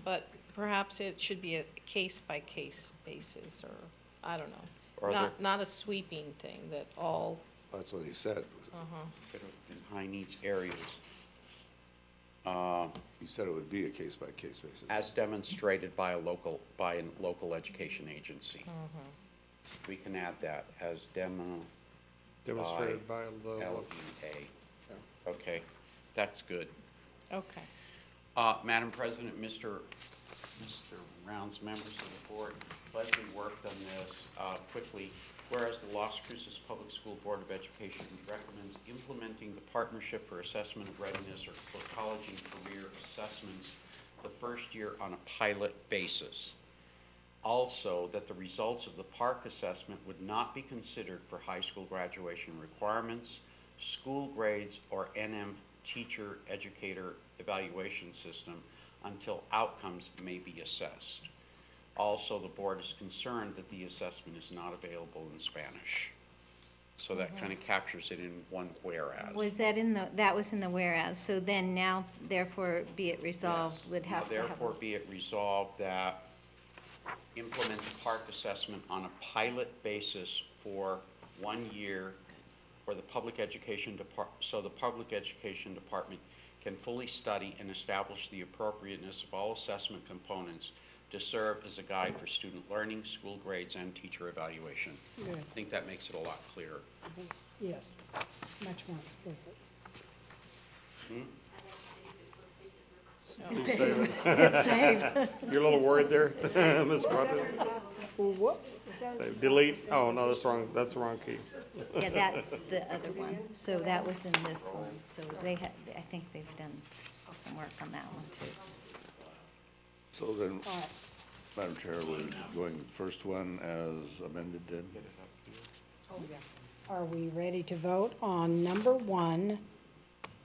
Speaker 6: but perhaps it should be a case-by-case basis, or, I don't know. Not a sweeping thing that all.
Speaker 3: That's what he said.
Speaker 14: In high needs areas.
Speaker 3: He said it would be a case-by-case basis.
Speaker 14: As demonstrated by a local education agency. We can add that as
Speaker 4: Demonstrated by the
Speaker 14: LEA. Okay, that's good.
Speaker 6: Okay.
Speaker 14: Madam President, Mr. Rounds, members of the board, Leslie worked on this quickly. Whereas the Las Cruces Public School Board of Education recommends implementing the Partnership for Assessment of Readiness or College and Career Assessments the first year on a pilot basis. Also, that the results of the PARC assessment would not be considered for high school graduation requirements, school grades, or NM teacher educator evaluation system until outcomes may be assessed. Also, the board is concerned that the assessment is not available in Spanish. So that kind of captures it in one whereas.
Speaker 7: Was that that was in the whereas, so then now therefore be it resolved would have to have.
Speaker 14: Therefore be it resolved that implement the PARC assessment on a pilot basis for 1 year for the public education department, so the public education department can fully study and establish the appropriateness of all assessment components to serve as a guide for student learning, school grades, and teacher evaluation.
Speaker 8: Good.
Speaker 14: I think that makes it a lot clearer.
Speaker 8: Yes, much more explicit.
Speaker 7: Save.
Speaker 4: You're a little worried there, Ms. Butler?
Speaker 8: Whoops.
Speaker 4: Save. Delete, oh, no, that's the wrong key.
Speaker 7: Yeah, that's the other one. So that was in this one. So I think they've done some work on that one too.
Speaker 3: So then, Madam Chair, we're going first one as amended then?
Speaker 8: Are we ready to vote on number 1,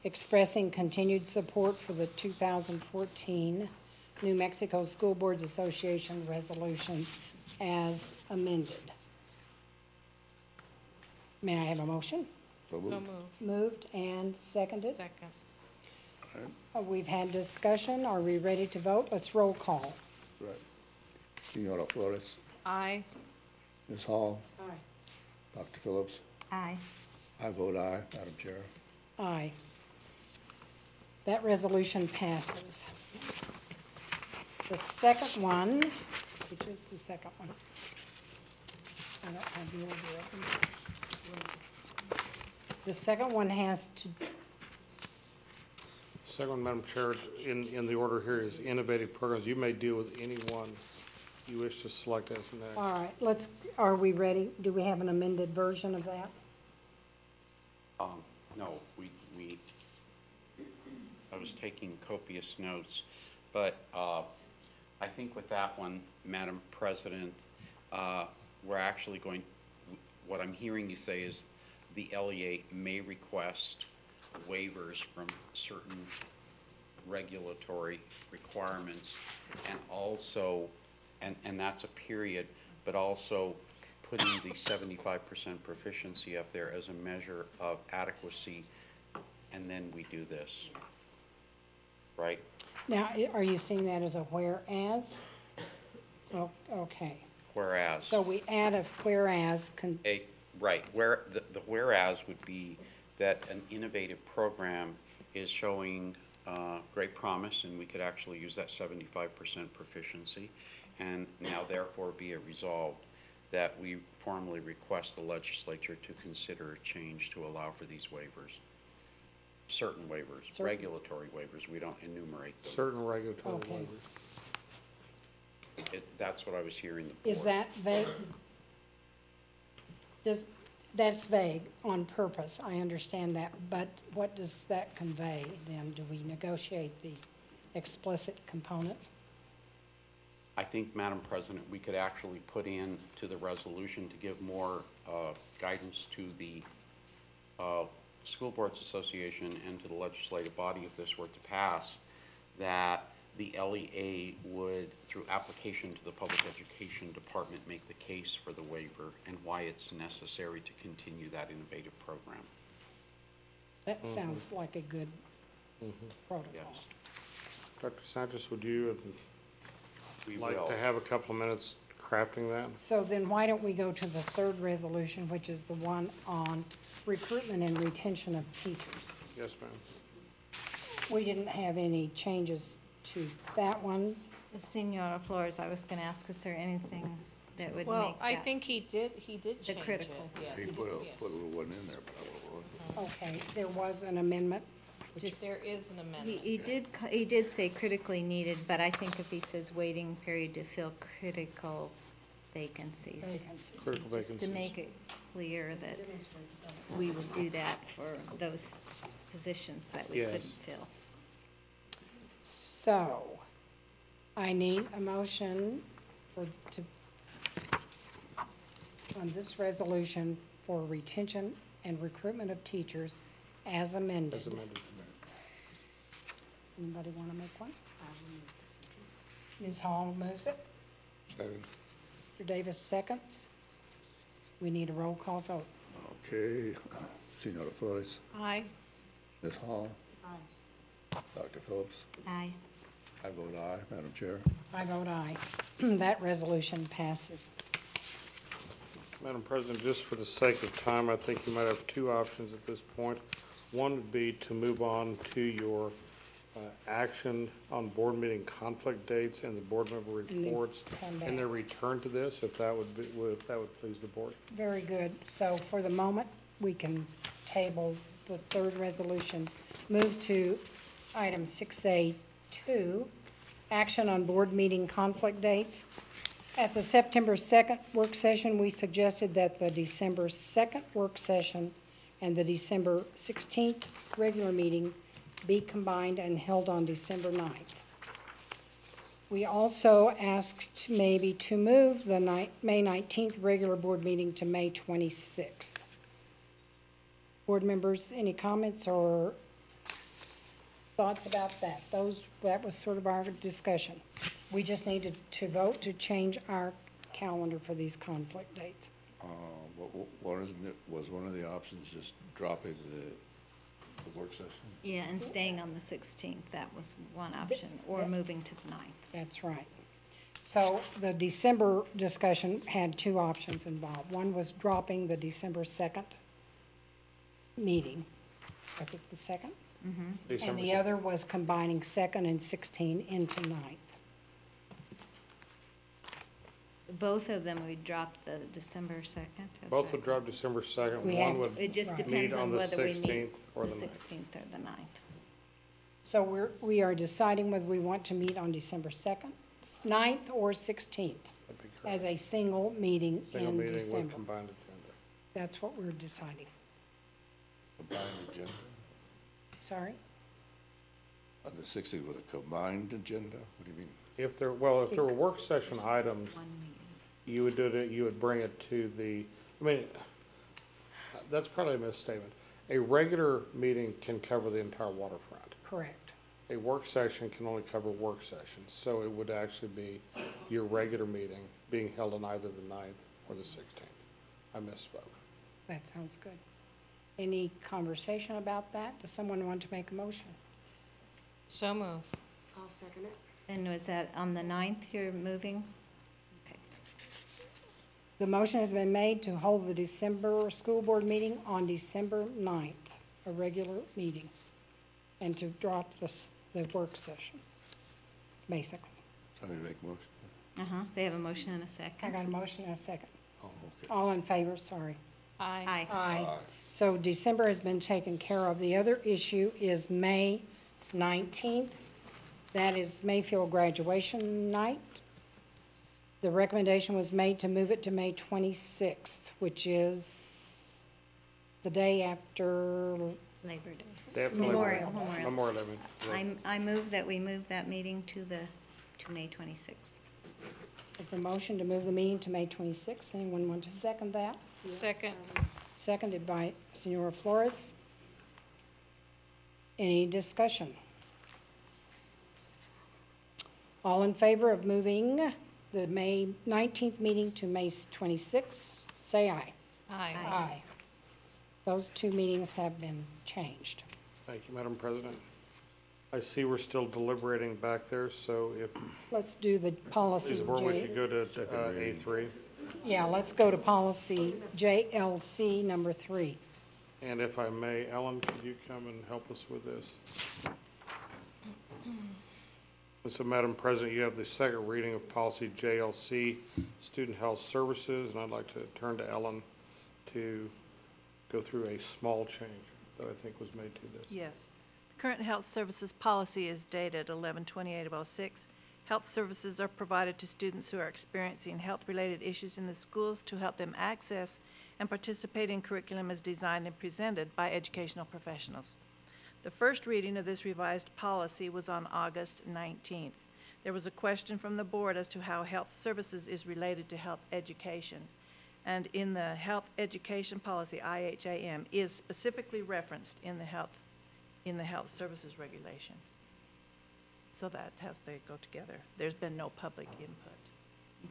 Speaker 8: expressing continued support for the 2014 New Mexico School Boards Association resolutions as amended? May I have a motion?
Speaker 3: So
Speaker 6: So
Speaker 3: moved.
Speaker 6: moved.
Speaker 8: Moved and seconded.
Speaker 6: Second.
Speaker 8: We've had discussion. Are we ready to vote? Let's roll call.
Speaker 3: Right. Senora Flores,
Speaker 6: Aye.
Speaker 3: Ms. Hall,
Speaker 8: Aye.
Speaker 3: Dr. Phillips,
Speaker 7: Aye.
Speaker 3: I vote aye, Madam Chair.
Speaker 8: Aye. That resolution passes. The second one, which is the second one? I don't have the order open. The second one has to,
Speaker 4: Second one, Madam Chair, in the order here is innovative programs. You may deal with any one you wish to select as next.
Speaker 8: all right, are we ready? Do we have an amended version of that?
Speaker 14: No, I was taking copious notes, but I think with that one, Madam President, we're actually what I'm hearing you say is the LEA may request waivers from certain regulatory requirements, and also, and that's a period, but also putting the 75% proficiency up there as a measure of adequacy, and then we do this, right?
Speaker 8: Now, are you seeing that as a whereas? Oh, okay.
Speaker 14: Whereas.
Speaker 8: So we add a whereas,
Speaker 14: Right, where, the whereas would be that an innovative program is showing great promise, and we could actually use that 75% proficiency, and now therefore be a resolve that we formally request the legislature to consider a change to allow for these waivers. Certain waivers, regulatory waivers, we don't enumerate them.
Speaker 4: Certain regulatory
Speaker 8: Okay.
Speaker 4: waivers.
Speaker 14: That's what I was hearing the board.
Speaker 8: is that vague? That's vague on purpose, I understand that, but what does that convey then? Do we negotiate the explicit components?
Speaker 14: I think, Madam President, we could actually put in to the resolution to give more guidance to the School Boards Association and to the legislative body, if this were to pass, that the LEA would, through application to the Public Education Department, make the case for the waiver and why it's necessary to continue that innovative program.
Speaker 8: That sounds like a good protocol.
Speaker 14: Yes.
Speaker 4: Dr. Sanchez, would you
Speaker 14: We
Speaker 4: like
Speaker 14: will.
Speaker 4: to have a couple of minutes crafting that?
Speaker 8: So then why don't we go to the third resolution, which is the one on recruitment and retention of teachers?
Speaker 4: Yes, ma'am.
Speaker 8: We didn't have any changes to that one.
Speaker 7: Senora Flores, I was gonna ask, is there anything that would make
Speaker 6: Well, I
Speaker 7: that
Speaker 6: think he did change it.
Speaker 7: critical.
Speaker 6: Yes.
Speaker 3: He put
Speaker 6: Yes.
Speaker 3: a little one in there, but I will.
Speaker 8: Okay, there was an amendment.
Speaker 6: Just, there is an amendment.
Speaker 7: He did say critically needed, but I think if he says waiting period to fill critical vacancies.
Speaker 4: Critical
Speaker 7: Just to
Speaker 4: vacancies.
Speaker 7: make it clear that we would do that for those positions that we
Speaker 4: Yes.
Speaker 7: couldn't fill.
Speaker 8: So, I need a motion on this resolution for retention and recruitment of teachers as amended.
Speaker 4: As amended.
Speaker 8: Anybody want to make one? Ms. Hall moves it.
Speaker 3: Second.
Speaker 8: Mr. Davis seconds. We need a roll call vote.
Speaker 3: Okay, Senora Flores,
Speaker 6: Aye.
Speaker 3: Ms. Hall,
Speaker 8: Aye.
Speaker 3: Dr. Phillips,
Speaker 7: Aye.
Speaker 3: I vote aye, Madam Chair.
Speaker 8: I vote aye. That resolution passes.
Speaker 4: Madam President, just for the sake of time, I think you might have two options at this point. One would be to move on to your action on board meeting conflict dates and the board member reports,
Speaker 8: come
Speaker 4: and then
Speaker 8: back.
Speaker 4: return to this, if that would be, if that would please the board.
Speaker 8: Very good. So for the moment, we can table the third resolution. Move to item 6A2, action on board meeting conflict dates. At the September 2nd work session, we suggested that the December 2nd work session and the December 16th regular meeting be combined and held on December 9th. We also asked maybe to move the May 19th regular board meeting to May 26th. Board members, any comments or thoughts about that? That was sort of our discussion. We just needed to vote to change our calendar for these conflict dates.
Speaker 3: Was one of the options just dropping the work session?
Speaker 7: Yeah, and staying on the 16th, that was one option, or moving to the 9th.
Speaker 8: That's right. So the December discussion had two options involved. One was dropping the December 2nd meeting. Was it the 2nd? And
Speaker 4: December
Speaker 8: the other was combining 2nd and 16 into 9th.
Speaker 7: Both of them, we dropped the December 2nd. is
Speaker 4: Both
Speaker 7: that
Speaker 4: would drop December 2nd.
Speaker 8: We
Speaker 4: One
Speaker 8: have-
Speaker 4: would
Speaker 7: It just
Speaker 8: Right.
Speaker 4: meet
Speaker 7: depends
Speaker 4: on
Speaker 7: on
Speaker 4: the
Speaker 7: whether we meet
Speaker 4: 16th or
Speaker 7: the
Speaker 4: the 9th.
Speaker 7: 16th or the 9th.
Speaker 8: So we are deciding whether we want to meet on December 2nd, 9th, or 16th
Speaker 4: That'd be correct.
Speaker 8: as a single meeting
Speaker 4: Single
Speaker 8: in
Speaker 4: meeting with
Speaker 8: December.
Speaker 4: combined agenda.
Speaker 8: That's what we're deciding.
Speaker 3: Combined agenda?
Speaker 8: Sorry?
Speaker 3: On the 16th with a combined agenda? What do you mean?
Speaker 4: If there were work session items,
Speaker 7: One meeting.
Speaker 4: you would do it, you would bring it to the, I mean, that's probably a misstatement. A regular meeting can cover the entire waterfront.
Speaker 8: Correct.
Speaker 4: a work session can only cover work sessions, so it would actually be your regular meeting being held on either the 9th or the 16th. I misspoke.
Speaker 8: That sounds good. Any conversation about that? Does someone want to make a motion?
Speaker 6: So move.
Speaker 10: I'll second it.
Speaker 7: And was that on the 9th you're moving? Okay.
Speaker 8: The motion has been made to hold the December school board meeting on December 9th, a regular meeting, and to drop the work session, basically.
Speaker 3: Somebody make a motion?
Speaker 7: They have a motion and a second.
Speaker 8: I got a motion and a second.
Speaker 3: Oh, okay.
Speaker 8: All in favor, sorry.
Speaker 6: Aye.
Speaker 8: Aye. So December has been taken care of. The other issue is May 19th. That is Mayfield graduation night. The recommendation was made to move it to May 26th, which is the day after,
Speaker 7: Labor Day.
Speaker 4: Day after
Speaker 7: Memorial.
Speaker 4: Labor Day.
Speaker 7: Memorial.
Speaker 4: Memorial Day.
Speaker 7: I move that we move that meeting to May 26th.
Speaker 8: the motion to move the meeting to May 26th. Anyone want to second that?
Speaker 6: Second.
Speaker 8: Seconded by Senora Flores. Any discussion? All in favor of moving the May 19th meeting to May 26th, say aye.
Speaker 6: Aye.
Speaker 8: Aye. Those two meetings have been changed.
Speaker 4: Thank you, Madam President. I see we're still deliberating back there, so if,
Speaker 8: Let's do the policy
Speaker 4: is where we
Speaker 8: J.
Speaker 4: could go to A3.
Speaker 8: Yeah, let's go to policy JLC number 3.
Speaker 4: And if I may, Ellen, could you come and help us with this? And so, Madam President, you have the second reading of policy JLC, Student Health Services, and I'd like to turn to Ellen to go through a small change that I think was made to this.
Speaker 15: Yes. The current health services policy is dated 11/28/06. Health services are provided to students who are experiencing health-related issues in the schools to help them access and participate in curriculum as designed and presented by educational professionals. The first reading of this revised policy was on August 19th. There was a question from the board as to how health services is related to health education. And in the health education policy, IHAM, is specifically referenced in the health services regulation. So that's how they go together. There's been no public input.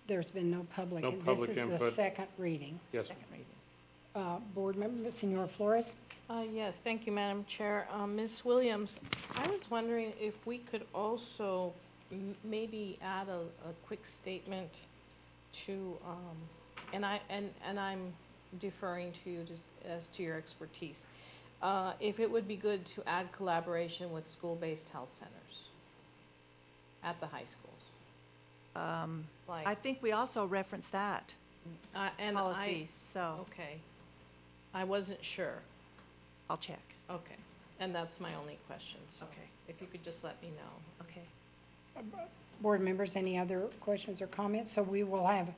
Speaker 8: There's been no public.
Speaker 4: No
Speaker 8: and
Speaker 4: public
Speaker 8: This is the
Speaker 4: input.
Speaker 8: second reading.
Speaker 4: Yes,
Speaker 15: Second reading.
Speaker 8: Board member, Senora Flores?
Speaker 6: Yes, thank you, Madam Chair. Ms. Williams, I was wondering if we could also maybe add a quick statement to, and I'm deferring to you just as to your expertise. If it would be good to add collaboration with school-based health centers at the high schools.
Speaker 15: I think we also referenced that
Speaker 6: And
Speaker 15: policy, so
Speaker 6: okay. I wasn't sure.
Speaker 15: I'll check.
Speaker 6: Okay. And that's my only question. So
Speaker 15: Okay.
Speaker 6: if you could just let me know.
Speaker 15: Okay.
Speaker 8: Board members, any other questions or comments? So we will have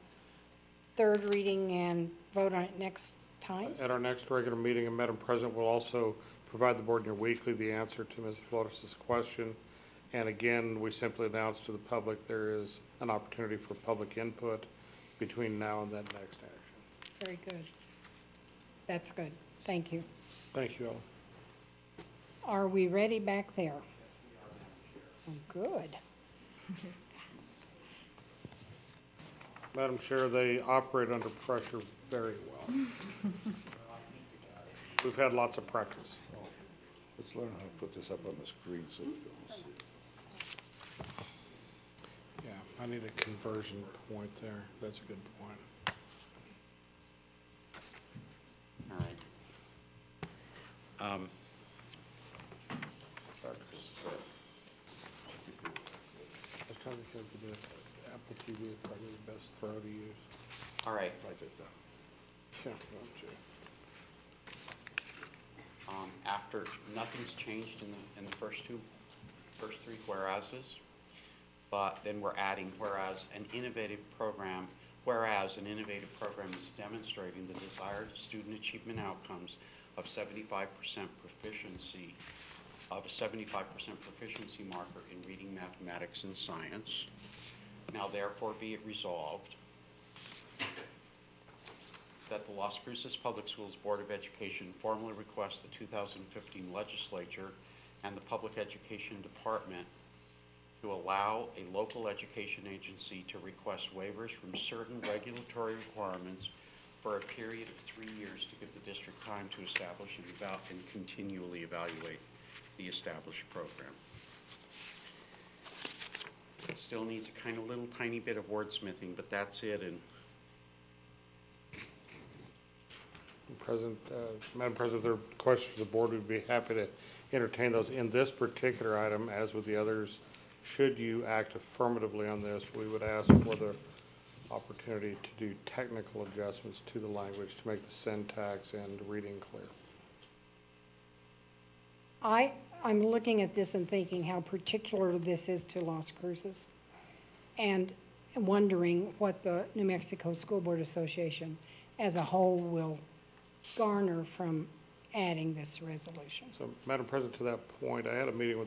Speaker 8: third reading and vote on it next time?
Speaker 4: at our next regular meeting, and Madam President will also provide the board in your weekly the answer to Ms. Flores' question. And again, we simply announce to the public there is an opportunity for public input between now and that next action.
Speaker 8: Very good. That's good. Thank you.
Speaker 4: Thank you, Ellen.
Speaker 8: Are we ready back there? Oh, good.
Speaker 4: Madam Chair, they operate under pressure very well. We've had lots of practice.
Speaker 3: Let's learn how to put this up on the screen so we can all see it.
Speaker 4: Yeah, I need a conversion point there. That's a good point.
Speaker 14: All right.
Speaker 4: I was trying to think of the Apple TV is probably the best throw to use.
Speaker 14: All right.
Speaker 3: Write that down.
Speaker 4: Yeah, don't you?
Speaker 14: After, nothing's changed in the first three whereases, but then we're adding whereas an innovative program is demonstrating the desired student achievement outcomes of 75% proficiency, of a 75% proficiency marker in reading, mathematics, and science. Now therefore be it resolved that the Las Cruces Public Schools Board of Education formally requests the 2015 legislature and the Public Education Department to allow a local education agency to request waivers from certain regulatory requirements for a period of 3 years to give the district time to establish and continually evaluate the established program. It still needs a kind of little tiny bit of wordsmithing, but that's it. And
Speaker 4: Madam President, if there are questions for the board, we'd be happy to entertain those. In this particular item, as with the others, should you act affirmatively on this, we would ask for the opportunity to do technical adjustments to the language to make the syntax and reading clear.
Speaker 8: I'm looking at this and thinking how particular this is to Las Cruces, and wondering what the New Mexico School Board Association as a whole will garner from adding this resolution.
Speaker 4: So, Madam President, to that point, I had a meeting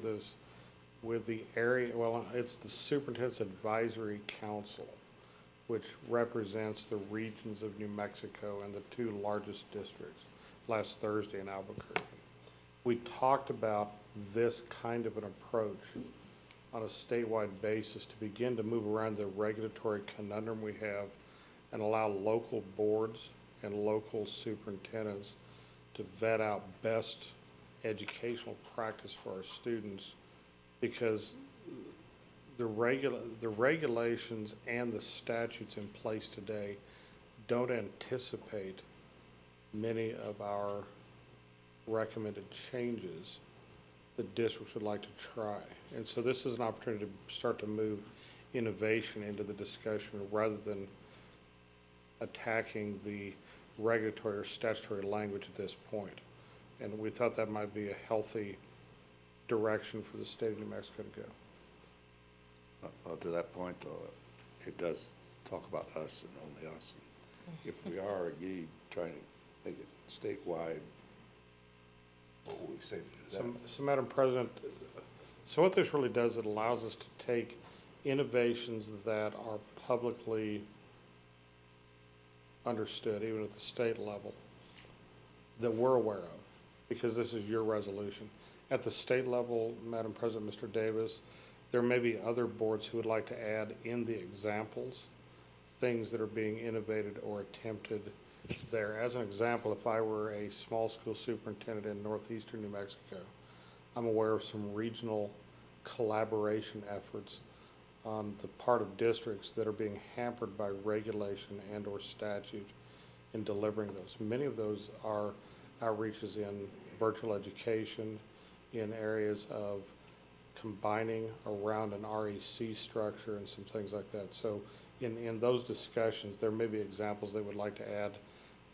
Speaker 4: with the area, well, it's the Superintendent's Advisory Council, which represents the regions of New Mexico and the 2 largest districts, last Thursday in Albuquerque. We talked about this kind of an approach on a statewide basis to begin to move around the regulatory conundrum we have and allow local boards and local superintendents to vet out best educational practice for our students, because the regulations and the statutes in place today don't anticipate many of our recommended changes that districts would like to try. And so this is an opportunity to start to move innovation into the discussion rather than attacking the regulatory or statutory language at this point. And we thought that might be a healthy direction for the state of New Mexico to go.
Speaker 3: To that point, though, it does talk about us and only us. If we are indeed trying to make it statewide, what will we say to that?
Speaker 4: So Madam President, so what this really does, it allows us to take innovations that are publicly understood, even at the state level, that we're aware of, because this is your resolution. At the state level, Madam President, Mr. Davis, there may be other boards who would like to add in the examples things that are being innovated or attempted there. As an example, if I were a small school superintendent in northeastern New Mexico, I'm aware of some regional collaboration efforts on the part of districts that are being hampered by regulation and or statute in delivering those. Many of those are outreaches in virtual education, in areas of combining around an REC structure and some things like that. So in those discussions, there may be examples they would like to add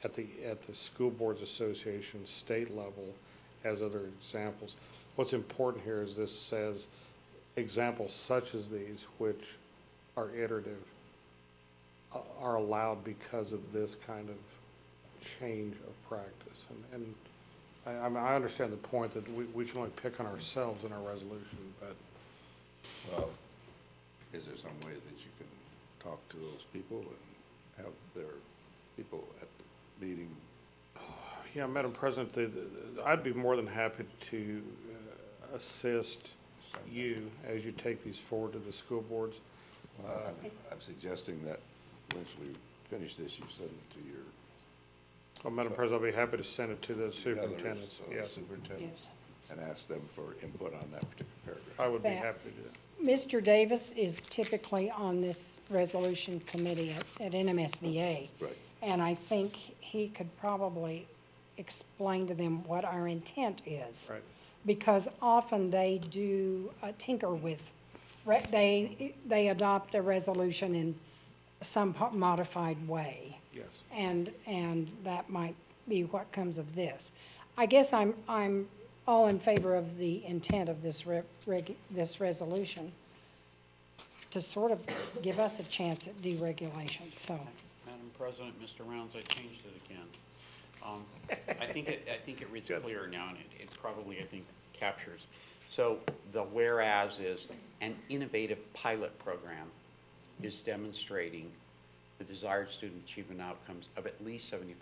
Speaker 4: at the School Boards Association state level as other examples. What's important here is this says examples such as these, which are iterative, are allowed because of this kind of change of practice. And I understand the point that we can only pick on ourselves in our resolution, but.
Speaker 3: Well, is there some way that you can talk to those people and have their people at the meeting?
Speaker 4: Yeah, Madam President, I'd be more than happy to assist you as you take these forward to the school boards.
Speaker 3: I'm suggesting that once we finish this, you send it to your.
Speaker 4: Well, Madam President, I'll be happy to send it to the superintendents.
Speaker 3: Yes. Superintendents, and ask them for input on that particular paragraph.
Speaker 4: I would be happy to do that.
Speaker 8: Mr. Davis is typically on this resolution committee at NMSBA.
Speaker 3: Right.
Speaker 8: And I think he could probably explain to them what our intent is.
Speaker 4: Right.
Speaker 8: Because often they do tinker with, they adopt a resolution in some modified way.
Speaker 4: Yes.
Speaker 8: And that might be what comes of this. I guess I'm all in favor of the intent of this this resolution to sort of give us a chance at deregulation, so.
Speaker 14: Madam President, Mr. Rounds, I changed it again. I think it reads clear now, and it probably, I think, captures. So the whereas is an innovative pilot program is demonstrating the desired student achievement outcomes of at least 75%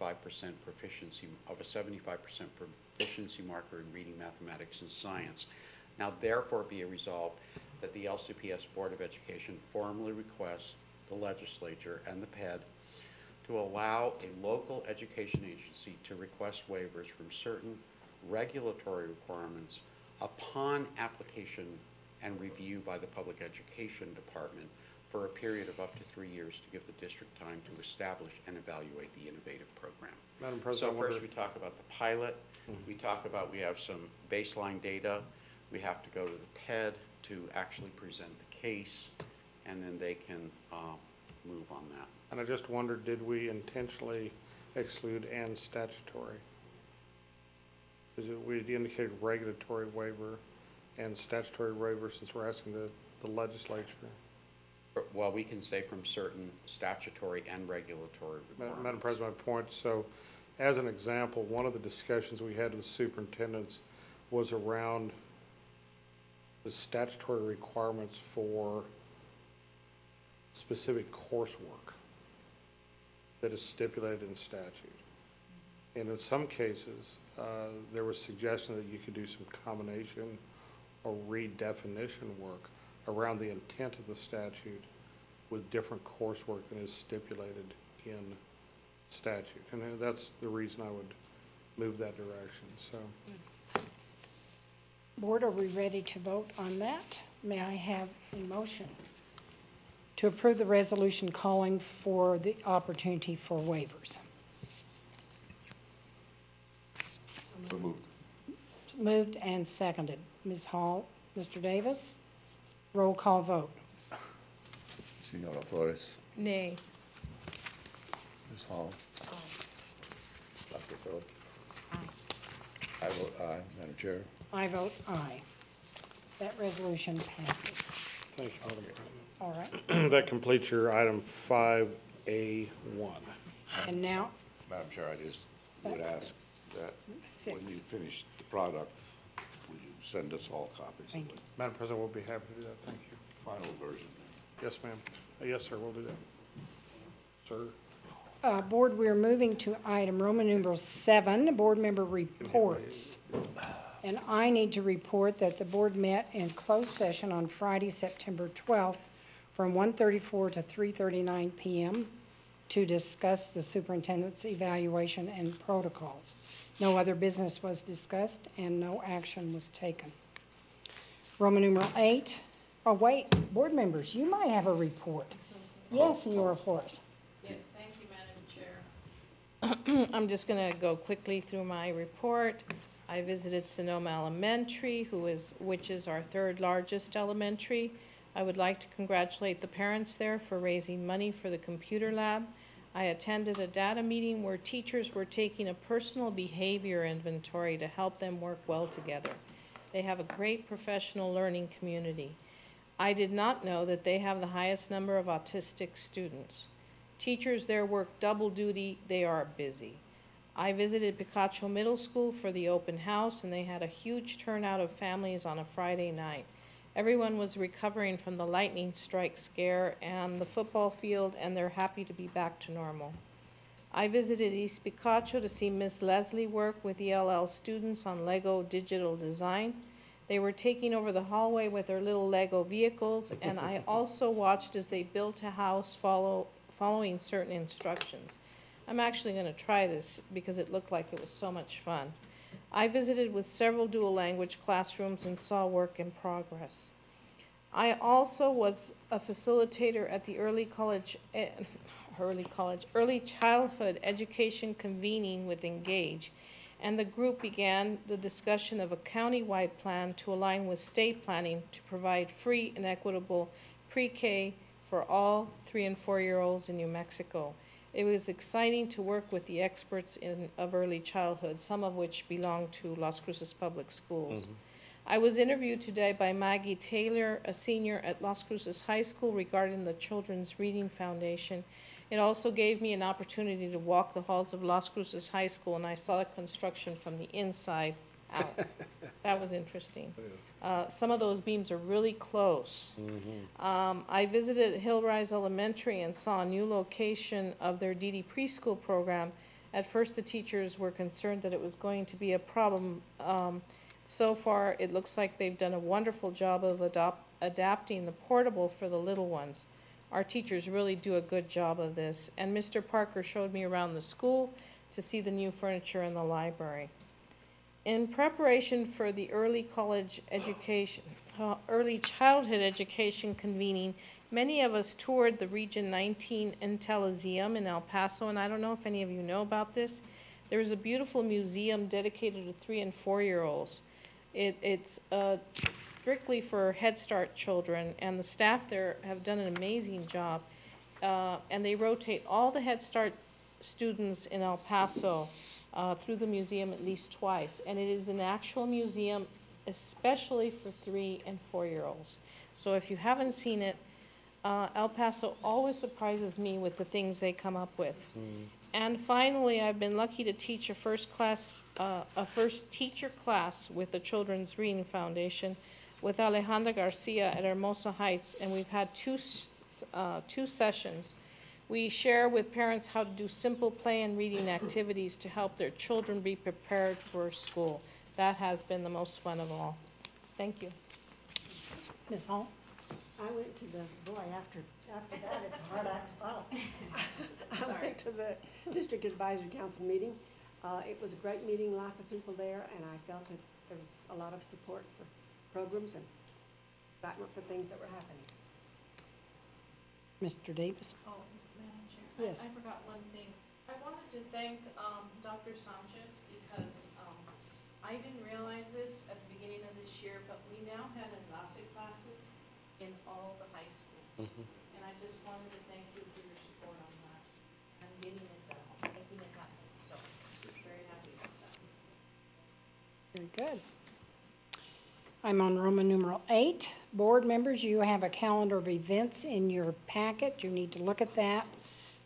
Speaker 14: proficiency, of a 75% proficiency marker in reading, mathematics, and science. Now therefore be it resolved that the LCPS Board of Education formally requests the legislature and the PED to allow a local education agency to request waivers from certain regulatory requirements upon application and review by the Public Education Department for a period of up to 3 years to give the district time to establish and evaluate the innovative program.
Speaker 4: Madam President,
Speaker 14: So first we talk about the pilot. We talk about we have some baseline data. We have to go to the PED to actually present the case, and then they can move on that.
Speaker 4: And I just wondered, did we intentionally exclude and statutory? Is it, we indicated regulatory waiver and statutory waiver since we're asking the legislature?
Speaker 14: Well, we can say from certain statutory and regulatory requirements.
Speaker 4: Madam President, my point, so as an example, one of the discussions we had with the superintendents was around the statutory requirements for specific coursework that is stipulated in statute. And in some cases, there was suggestion that you could do some combination or redefinition work around the intent of the statute with different coursework than is stipulated in statute. And that's the reason I would move that direction, so.
Speaker 8: Board, are we ready to vote on that? May I have a motion to approve the resolution calling for the opportunity for waivers?
Speaker 3: So moved.
Speaker 8: Moved and seconded. Ms. Hall, Mr. Davis, roll call vote.
Speaker 3: Senora Flores.
Speaker 6: Nay.
Speaker 3: Ms. Hall. Dr. Phillip. I vote aye, Madam Chair.
Speaker 8: I vote aye. That resolution passes.
Speaker 4: Thank you, Madam President.
Speaker 8: All right.
Speaker 4: That completes your item 5A1.
Speaker 8: And now,
Speaker 3: Madam Chair, I just would ask that when you
Speaker 8: 6.
Speaker 3: finish the product, would you send us all copies of
Speaker 8: Thank
Speaker 3: the
Speaker 8: you.
Speaker 4: Madam President, we'll be happy to do that, thank you.
Speaker 3: final version?
Speaker 4: Yes, ma'am. Yes, sir, we'll do that. Sir?
Speaker 8: Board, we are moving to item Roman numeral 7, board member reports. And I need to report that the board met in closed session on Friday, September 12th, from 1:34 to 3:39 p.m. to discuss the superintendent's evaluation and protocols. No other business was discussed and no action was taken. Roman numeral 8. Oh, wait, board members, you might have a report. Yes, Senora Flores.
Speaker 6: Yes, thank you, Madam Chair. I'm just going to go quickly through my report. I visited Sonoma Elementary, which is our third largest elementary. I would like to congratulate the parents there for raising money for the computer lab. I attended a data meeting where teachers were taking a personal behavior inventory to help them work well together. They have a great professional learning community. I did not know that they have the highest number of autistic students. Teachers there work double duty. They are busy. I visited Picacho Middle School for the open house, and they had a huge turnout of families on a Friday night. Everyone was recovering from the lightning strike scare and the football field, and they're happy to be back to normal. I visited East Picacho to see Miss Leslie work with ELL students on Lego digital design. They were taking over the hallway with their little Lego vehicles, and I also watched as they built a house following certain instructions. I'm actually going to try this because it looked like it was so much fun. I visited with several dual language classrooms and saw work in progress. I also was a facilitator at the early childhood education convening with Engage, and the group began the discussion of a county-wide plan to align with state planning to provide free and equitable pre-K for all 3- and 4-year-olds in New Mexico. It was exciting to work with the experts of early childhood, some of which belong to Las Cruces Public Schools. I was interviewed today by Maggie Taylor, a senior at Las Cruces High School, regarding the Children's Reading Foundation. It also gave me an opportunity to walk the halls of Las Cruces High School, and I saw the construction from the inside out. That was interesting. Some of those beams are really close. I visited Hillrise Elementary and saw a new location of their DD preschool program. At first, the teachers were concerned that it was going to be a problem So far, it looks like they've done a wonderful job of adapting the portable for the little ones. Our teachers really do a good job of this, and Mr. Parker showed me around the school to see the new furniture in the library. In preparation for the early childhood education convening, many of us toured the Region 19 Intelliseum in El Paso, and I don't know if any of you know about this. There is a beautiful museum dedicated to 3- and 4-year-olds. It's strictly for Head Start children, and the staff there have done an amazing job. And they rotate all the Head Start students in El Paso through the museum at least twice. And it is an actual museum, especially for 3- and 4-year-olds. So if you haven't seen it, El Paso always surprises me with the things they come up with. And finally, I've been lucky to teach a first teacher class with the Children's Reading Foundation with Alejandra Garcia at Hermosa Heights, and we've had two sessions. We share with parents how to do simple play and reading activities to help their children be prepared for school. That has been the most fun of all. Thank you.
Speaker 8: Ms. Hall?
Speaker 10: I went to after that, it's a hard act to follow.
Speaker 16: I went to the District Advisory Council meeting. It was a great meeting, lots of people there, and I felt that there was a lot of support for programs and excitement for things that were happening.
Speaker 8: Mr. Davis?
Speaker 6: Oh, Madam Chair,
Speaker 8: Yes.
Speaker 6: I forgot one thing. I wanted to thank Dr. Sanchez because I didn't realize this at the beginning of this year, but we now have enlace classes in all the high schools. And I just wanted to thank you for your support on that and getting it done, making it happen. So I'm very happy about that.
Speaker 8: Very good. I'm on Roman numeral 8. Board members, you have a calendar of events in your packet. You need to look at that.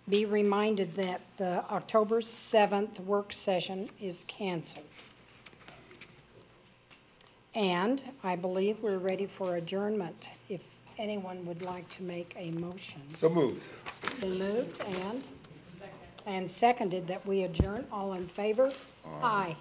Speaker 8: Be reminded that the October 7th work session is canceled. And I believe we're ready for adjournment. If anyone would like to make a motion.
Speaker 3: So moved.
Speaker 8: Been moved and seconded that we adjourn. All in favor? Aye.